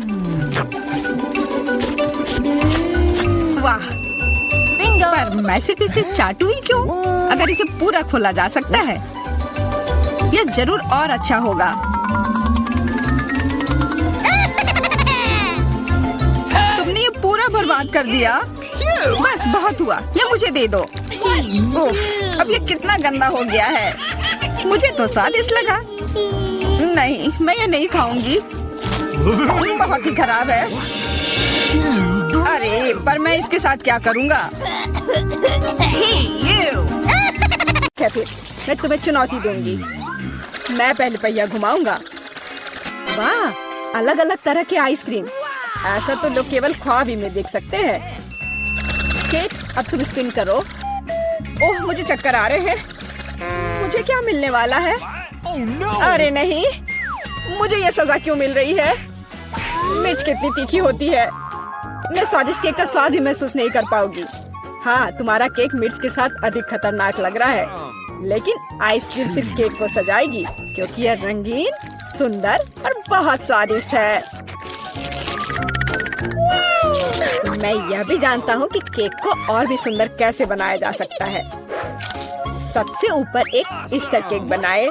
Speaker 1: वाह, पर मैं सिर्फ इसे चाटू ही क्यों? अगर इसे पूरा खोला जा सकता है, यह जरूर और अच्छा होगा। तुमने ये पूरा बर्बाद कर दिया। बस बहुत हुआ, ये मुझे दे दो। उफ, अब ये कितना गंदा हो गया है। मुझे तो स्वादिष्ट लगा। नहीं, मैं ये नहीं खाऊंगी। बहुत ही खराब है। अरे, पर मैं इसके साथ क्या करूंगा?
Speaker 2: क्या फिर मैं तुम्हें चुनौती दूंगी। मैं पहले पहिया घुमाऊंगा। वाह, अलग अलग तरह के आइसक्रीम। ऐसा तो लोग केवल ख्वाब ही में देख सकते हैं। केक, अब तुम स्पिन करो। ओह, मुझे चक्कर आ रहे हैं। मुझे क्या मिलने वाला है?
Speaker 3: Oh no!
Speaker 2: अरे नहीं, मुझे ये सजा क्यों मिल रही है? मिर्च कितनी तीखी होती है। मैं स्वादिष्ट केक का स्वाद भी महसूस नहीं कर पाऊंगी। हाँ, तुम्हारा केक मिर्च के साथ अधिक खतरनाक लग रहा है, लेकिन आइसक्रीम सिर्फ केक को सजाएगी, क्योंकि यह रंगीन, सुंदर और बहुत स्वादिष्ट है। मैं यह भी जानता हूँ कि केक को और भी सुंदर कैसे बनाया जा सकता है। सबसे ऊपर एक ईस्टर केक बनाए।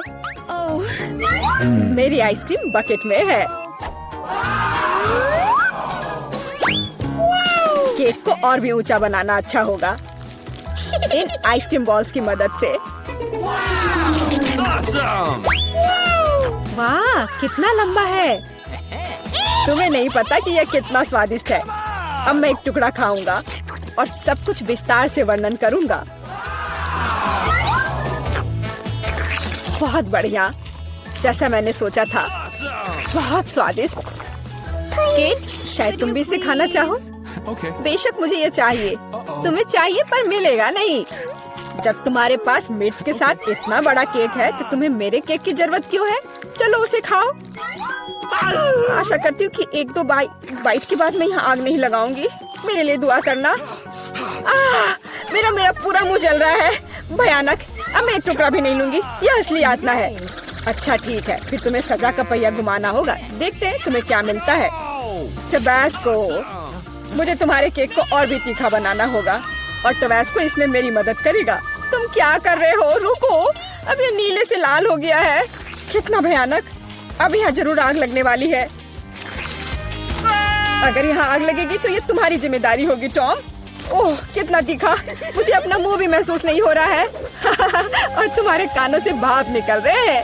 Speaker 2: मेरी आइसक्रीम बकेट में है। केक को और भी ऊंचा बनाना अच्छा होगा इन आइसक्रीम बॉल्स की मदद से।
Speaker 3: Awesome!
Speaker 2: वाह, कितना लंबा है। तुम्हें नहीं पता कि यह कितना स्वादिष्ट है। अब मैं एक टुकड़ा खाऊंगा और सब कुछ विस्तार से वर्णन करूंगा। बहुत बढ़िया, जैसा मैंने सोचा था। बहुत स्वादिष्ट केक। शायद तुम भी इसे खाना चाहो।
Speaker 3: Okay.
Speaker 2: बेशक मुझे ये चाहिए। तुम्हें चाहिए पर मिलेगा नहीं। जब तुम्हारे पास मिर्च के साथ इतना बड़ा केक है तो तुम्हें मेरे केक की जरूरत क्यों है? चलो उसे खाओ। आशा करती हूँ कि एक दो बाइट के बाद मैं यहाँ आग नहीं लगाऊंगी। मेरे लिए दुआ करना। मेरा पूरा मुंह जल रहा है। भयानक। अब मैं एक टुकड़ा भी नहीं लूंगी। यह असली यातना है। अच्छा ठीक है, फिर तुम्हें सजा का पहिया घुमाना होगा। देखते हैं तुम्हें क्या मिलता है। टबैस्को। मुझे तुम्हारे केक को और भी तीखा बनाना होगा और टबैस्को इसमें मेरी मदद करेगा। तुम क्या कर रहे हो? रुको, अब ये नीले से लाल हो गया है। कितना भयानक। अब यहाँ जरूर आग लगने वाली है। अगर यहाँ आग लगेगी तो ये तुम्हारी जिम्मेदारी होगी टॉम। ओह, कितना तीखा। मुझे अपना मुंह भी महसूस नहीं हो रहा है। और तुम्हारे कानों से भाप निकल रहे हैं।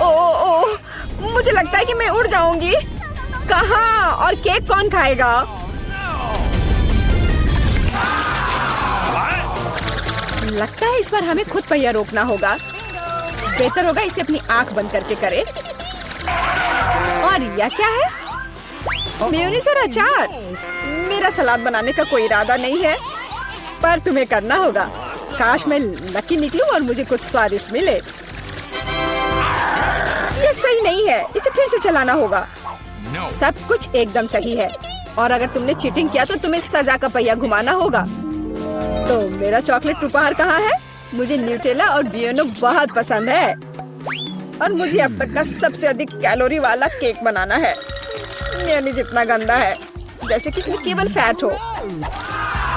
Speaker 2: ओह, मुझे लगता है कि मैं उड़ जाऊंगी। कहाँ? और केक कौन खाएगा? लगता है इस बार हमें खुद पहिया रोकना होगा। बेहतर होगा इसे अपनी आंख बंद करके करे। और यह क्या है? मेयोनीज और अचार। मेरा सलाद बनाने का कोई इरादा नहीं है, पर तुम्हें करना होगा। काश मैं लकी निकलूं और मुझे कुछ स्वादिष्ट मिले। ये सही नहीं है, इसे फिर से चलाना होगा।
Speaker 3: No.
Speaker 2: सब कुछ एकदम सही है और अगर तुमने चीटिंग किया तो तुम्हें सजा का पहिया घुमाना होगा। तो मेरा चॉकलेट उपहार कहाँ है? मुझे न्यूटेला और बियोनो बहुत पसंद है और मुझे अब तक का सबसे अधिक कैलोरी वाला केक बनाना है। यानी जितना गंदा है, जैसे कि इसमें केवल फैट हो।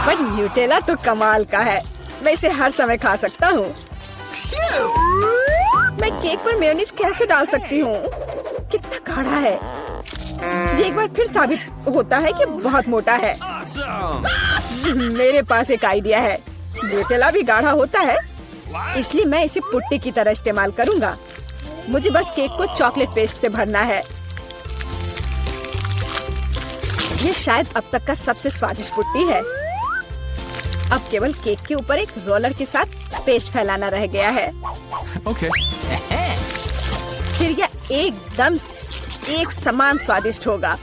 Speaker 2: पर न्यूटेला तो कमाल का है, मैं इसे हर समय खा सकता हूँ। मैं केक पर मेयोनीज कैसे डाल सकती हूँ? कितना गाढ़ा है। ये एक बार फिर साबित होता है कि बहुत मोटा है।
Speaker 3: Awesome.
Speaker 2: मेरे पास एक आइडिया है। न्यूटेला भी गाढ़ा होता है, इसलिए मैं इसे पुट्टी की तरह इस्तेमाल करूँगा। मुझे बस केक को चॉकलेट पेस्ट से भरना है। ये शायद अब तक का सबसे स्वादिष्ट पुट्टी है। अब केवल केक के ऊपर एक रोलर के साथ पेस्ट फैलाना रह गया है।
Speaker 3: Okay.
Speaker 2: फिर यह एकदम एक समान स्वादिष्ट होगा।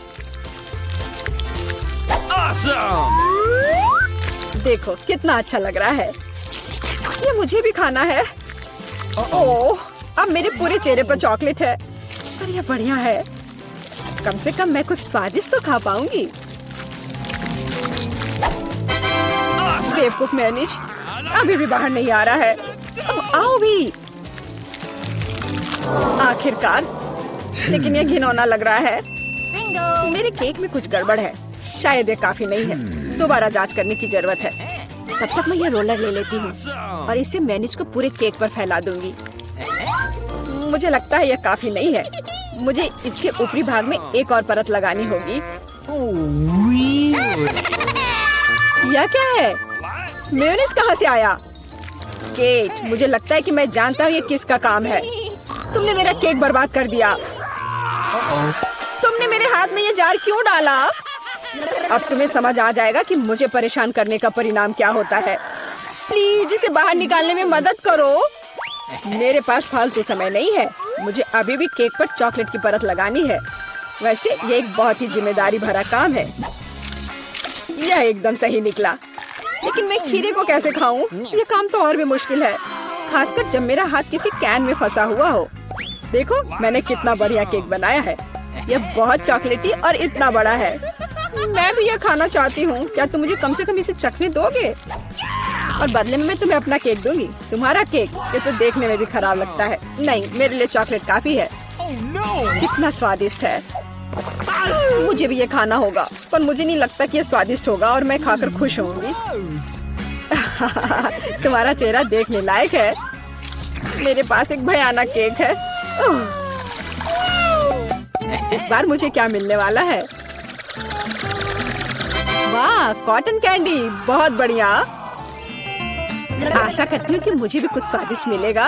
Speaker 3: Awesome.
Speaker 2: देखो कितना अच्छा लग रहा है। ये मुझे भी खाना है। ओह, अब मेरे पूरे चेहरे पर चॉकलेट है। पर यह बढ़िया है। कम से कम मैं कुछ स्वादिष्ट तो खा पाऊंगी। बेवकूफ मेयोनीज अभी भी बाहर नहीं आ रहा है। अब आओ भी। आखिरकार, लेकिन यह घिनौना लग रहा है। मेरे केक में कुछ गड़बड़ है। शायद ये काफी नहीं है, दोबारा जांच करने की जरूरत है। तब तक मैं यह रोलर ले लेती हूँ और इसे मेयोनीज को पूरे केक पर फैला दूंगी। मुझे लगता है यह काफी नहीं है। मुझे इसके ऊपरी भाग में एक और परत लगानी होगी। यह क्या है? मेयोनीज कहाँ से आया? केक, मुझे लगता है कि मैं जानता हूँ ये किसका काम है। तुमने मेरा केक बर्बाद कर दिया। तुमने मेरे हाथ में ये जार क्यों डाला? अब तुम्हें समझ आ जाएगा कि मुझे परेशान करने का परिणाम क्या होता है। प्लीज इसे बाहर निकालने में मदद करो। मेरे पास फालतू समय नहीं है। मुझे अभी भी केक पर चॉकलेट की परत लगानी है। वैसे ये एक बहुत ही जिम्मेदारी भरा काम है। यह एकदम सही निकला, लेकिन मैं खीरे को कैसे खाऊं? ये काम तो और भी मुश्किल है, खासकर जब मेरा हाथ किसी कैन में फंसा हुआ हो। देखो मैंने कितना बढ़िया केक बनाया है। यह बहुत चॉकलेटी और इतना बड़ा है। मैं भी यह खाना चाहती हूँ। क्या तुम मुझे कम से कम इसे चखने दोगे? और बदले में मैं तुम्हें अपना केक दूंगी। तुम्हारा केक ये तो देखने में भी खराब लगता है। नहीं, मेरे लिए चॉकलेट काफी है।
Speaker 3: Oh no.
Speaker 2: कितना स्वादिष्ट है। मुझे भी ये खाना होगा, पर मुझे नहीं लगता कि ये स्वादिष्ट होगा और मैं खाकर खुश होंगी। तुम्हारा चेहरा देखने लायक है। मेरे पास एक भयानक केक है। इस बार मुझे क्या मिलने वाला है? वाह, कॉटन कैंडी, बहुत बढ़िया। आशा करती हूँ कि मुझे भी कुछ स्वादिष्ट मिलेगा।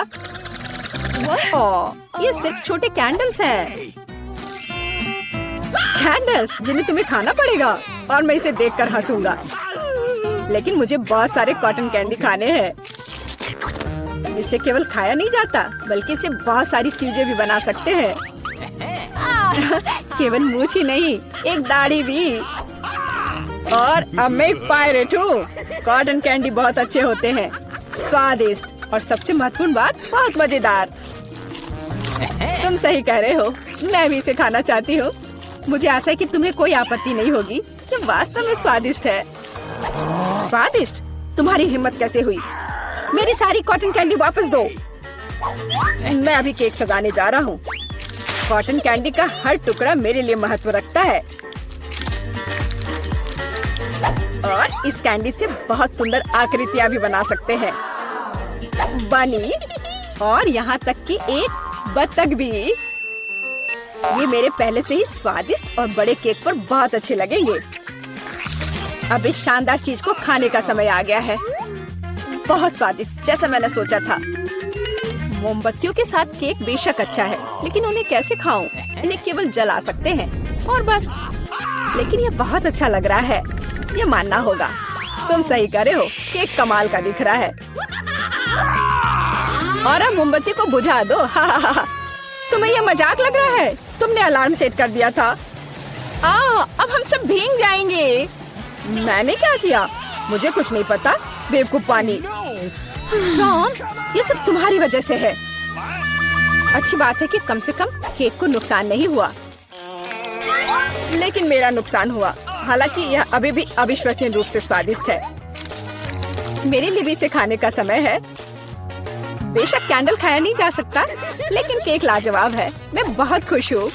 Speaker 2: ओह, ये सिर्फ छोटे कैंडल्स हैं। कैंडल्स जिन्हें तुम्हें खाना पड़ेगा और मैं इसे देखकर हंसूंगा। लेकिन मुझे बहुत सारे कॉटन कैंडी खाने हैं। इसे केवल खाया नहीं जाता, बल्कि इसे बहुत सारी चीजें भी बना सकते हैं। केवल मूंछ ही नहीं, एक दाढ़ी भी। और अब मैं एक पायरेट हूँ। कॉटन कैंडी बहुत अच्छे होते हैं, स्वादिष्ट और सबसे महत्वपूर्ण बात, बहुत मजेदार। तुम सही कह रहे हो, मैं भी इसे खाना चाहती हूँ। मुझे आशा है कि तुम्हें कोई आपत्ति नहीं होगी। ये वास्तव में स्वादिष्ट है। स्वादिष्ट? तुम्हारी हिम्मत कैसे हुई? मेरी सारी कॉटन कैंडी वापस दो। मैं अभी केक सजाने जा रहा हूँ। कॉटन कैंडी का हर टुकड़ा मेरे लिए महत्व रखता है और इस कैंडी से बहुत सुंदर आकृतियाँ भी बना सकते हैं। बनी, और यहाँ तक कि एक बत्तख भी। ये मेरे पहले से ही स्वादिष्ट और बड़े केक पर बहुत अच्छे लगेंगे। अब इस शानदार चीज को खाने का समय आ गया है। बहुत स्वादिष्ट, जैसा मैंने सोचा था। मोमबत्तियों के साथ केक बेशक अच्छा है, लेकिन उन्हें कैसे खाऊं? इन्हें केवल जला सकते हैं और बस। लेकिन ये बहुत अच्छा लग रहा है, ये मानना होगा। तुम सही कह रहे हो, केक कमाल का दिख रहा है। और अब मोमबत्ती को बुझा दो। तुम्हें ये मजाक लग रहा है? तुमने अलार्म सेट कर दिया था। अब हम सब भीग जाएंगे। मैंने क्या किया? मुझे कुछ नहीं पता, बेवकूफ पानी। टॉम, ये सब तुम्हारी वजह से है। अच्छी बात है कि कम से कम केक को नुकसान नहीं हुआ, लेकिन मेरा नुकसान हुआ। हालांकि यह अभी भी अविश्वसनीय रूप से स्वादिष्ट है। मेरे लिए भी इसे खाने का समय है। बेशक कैंडल खाया नहीं जा सकता, लेकिन केक लाजवाब है। मैं बहुत खुश हूँ।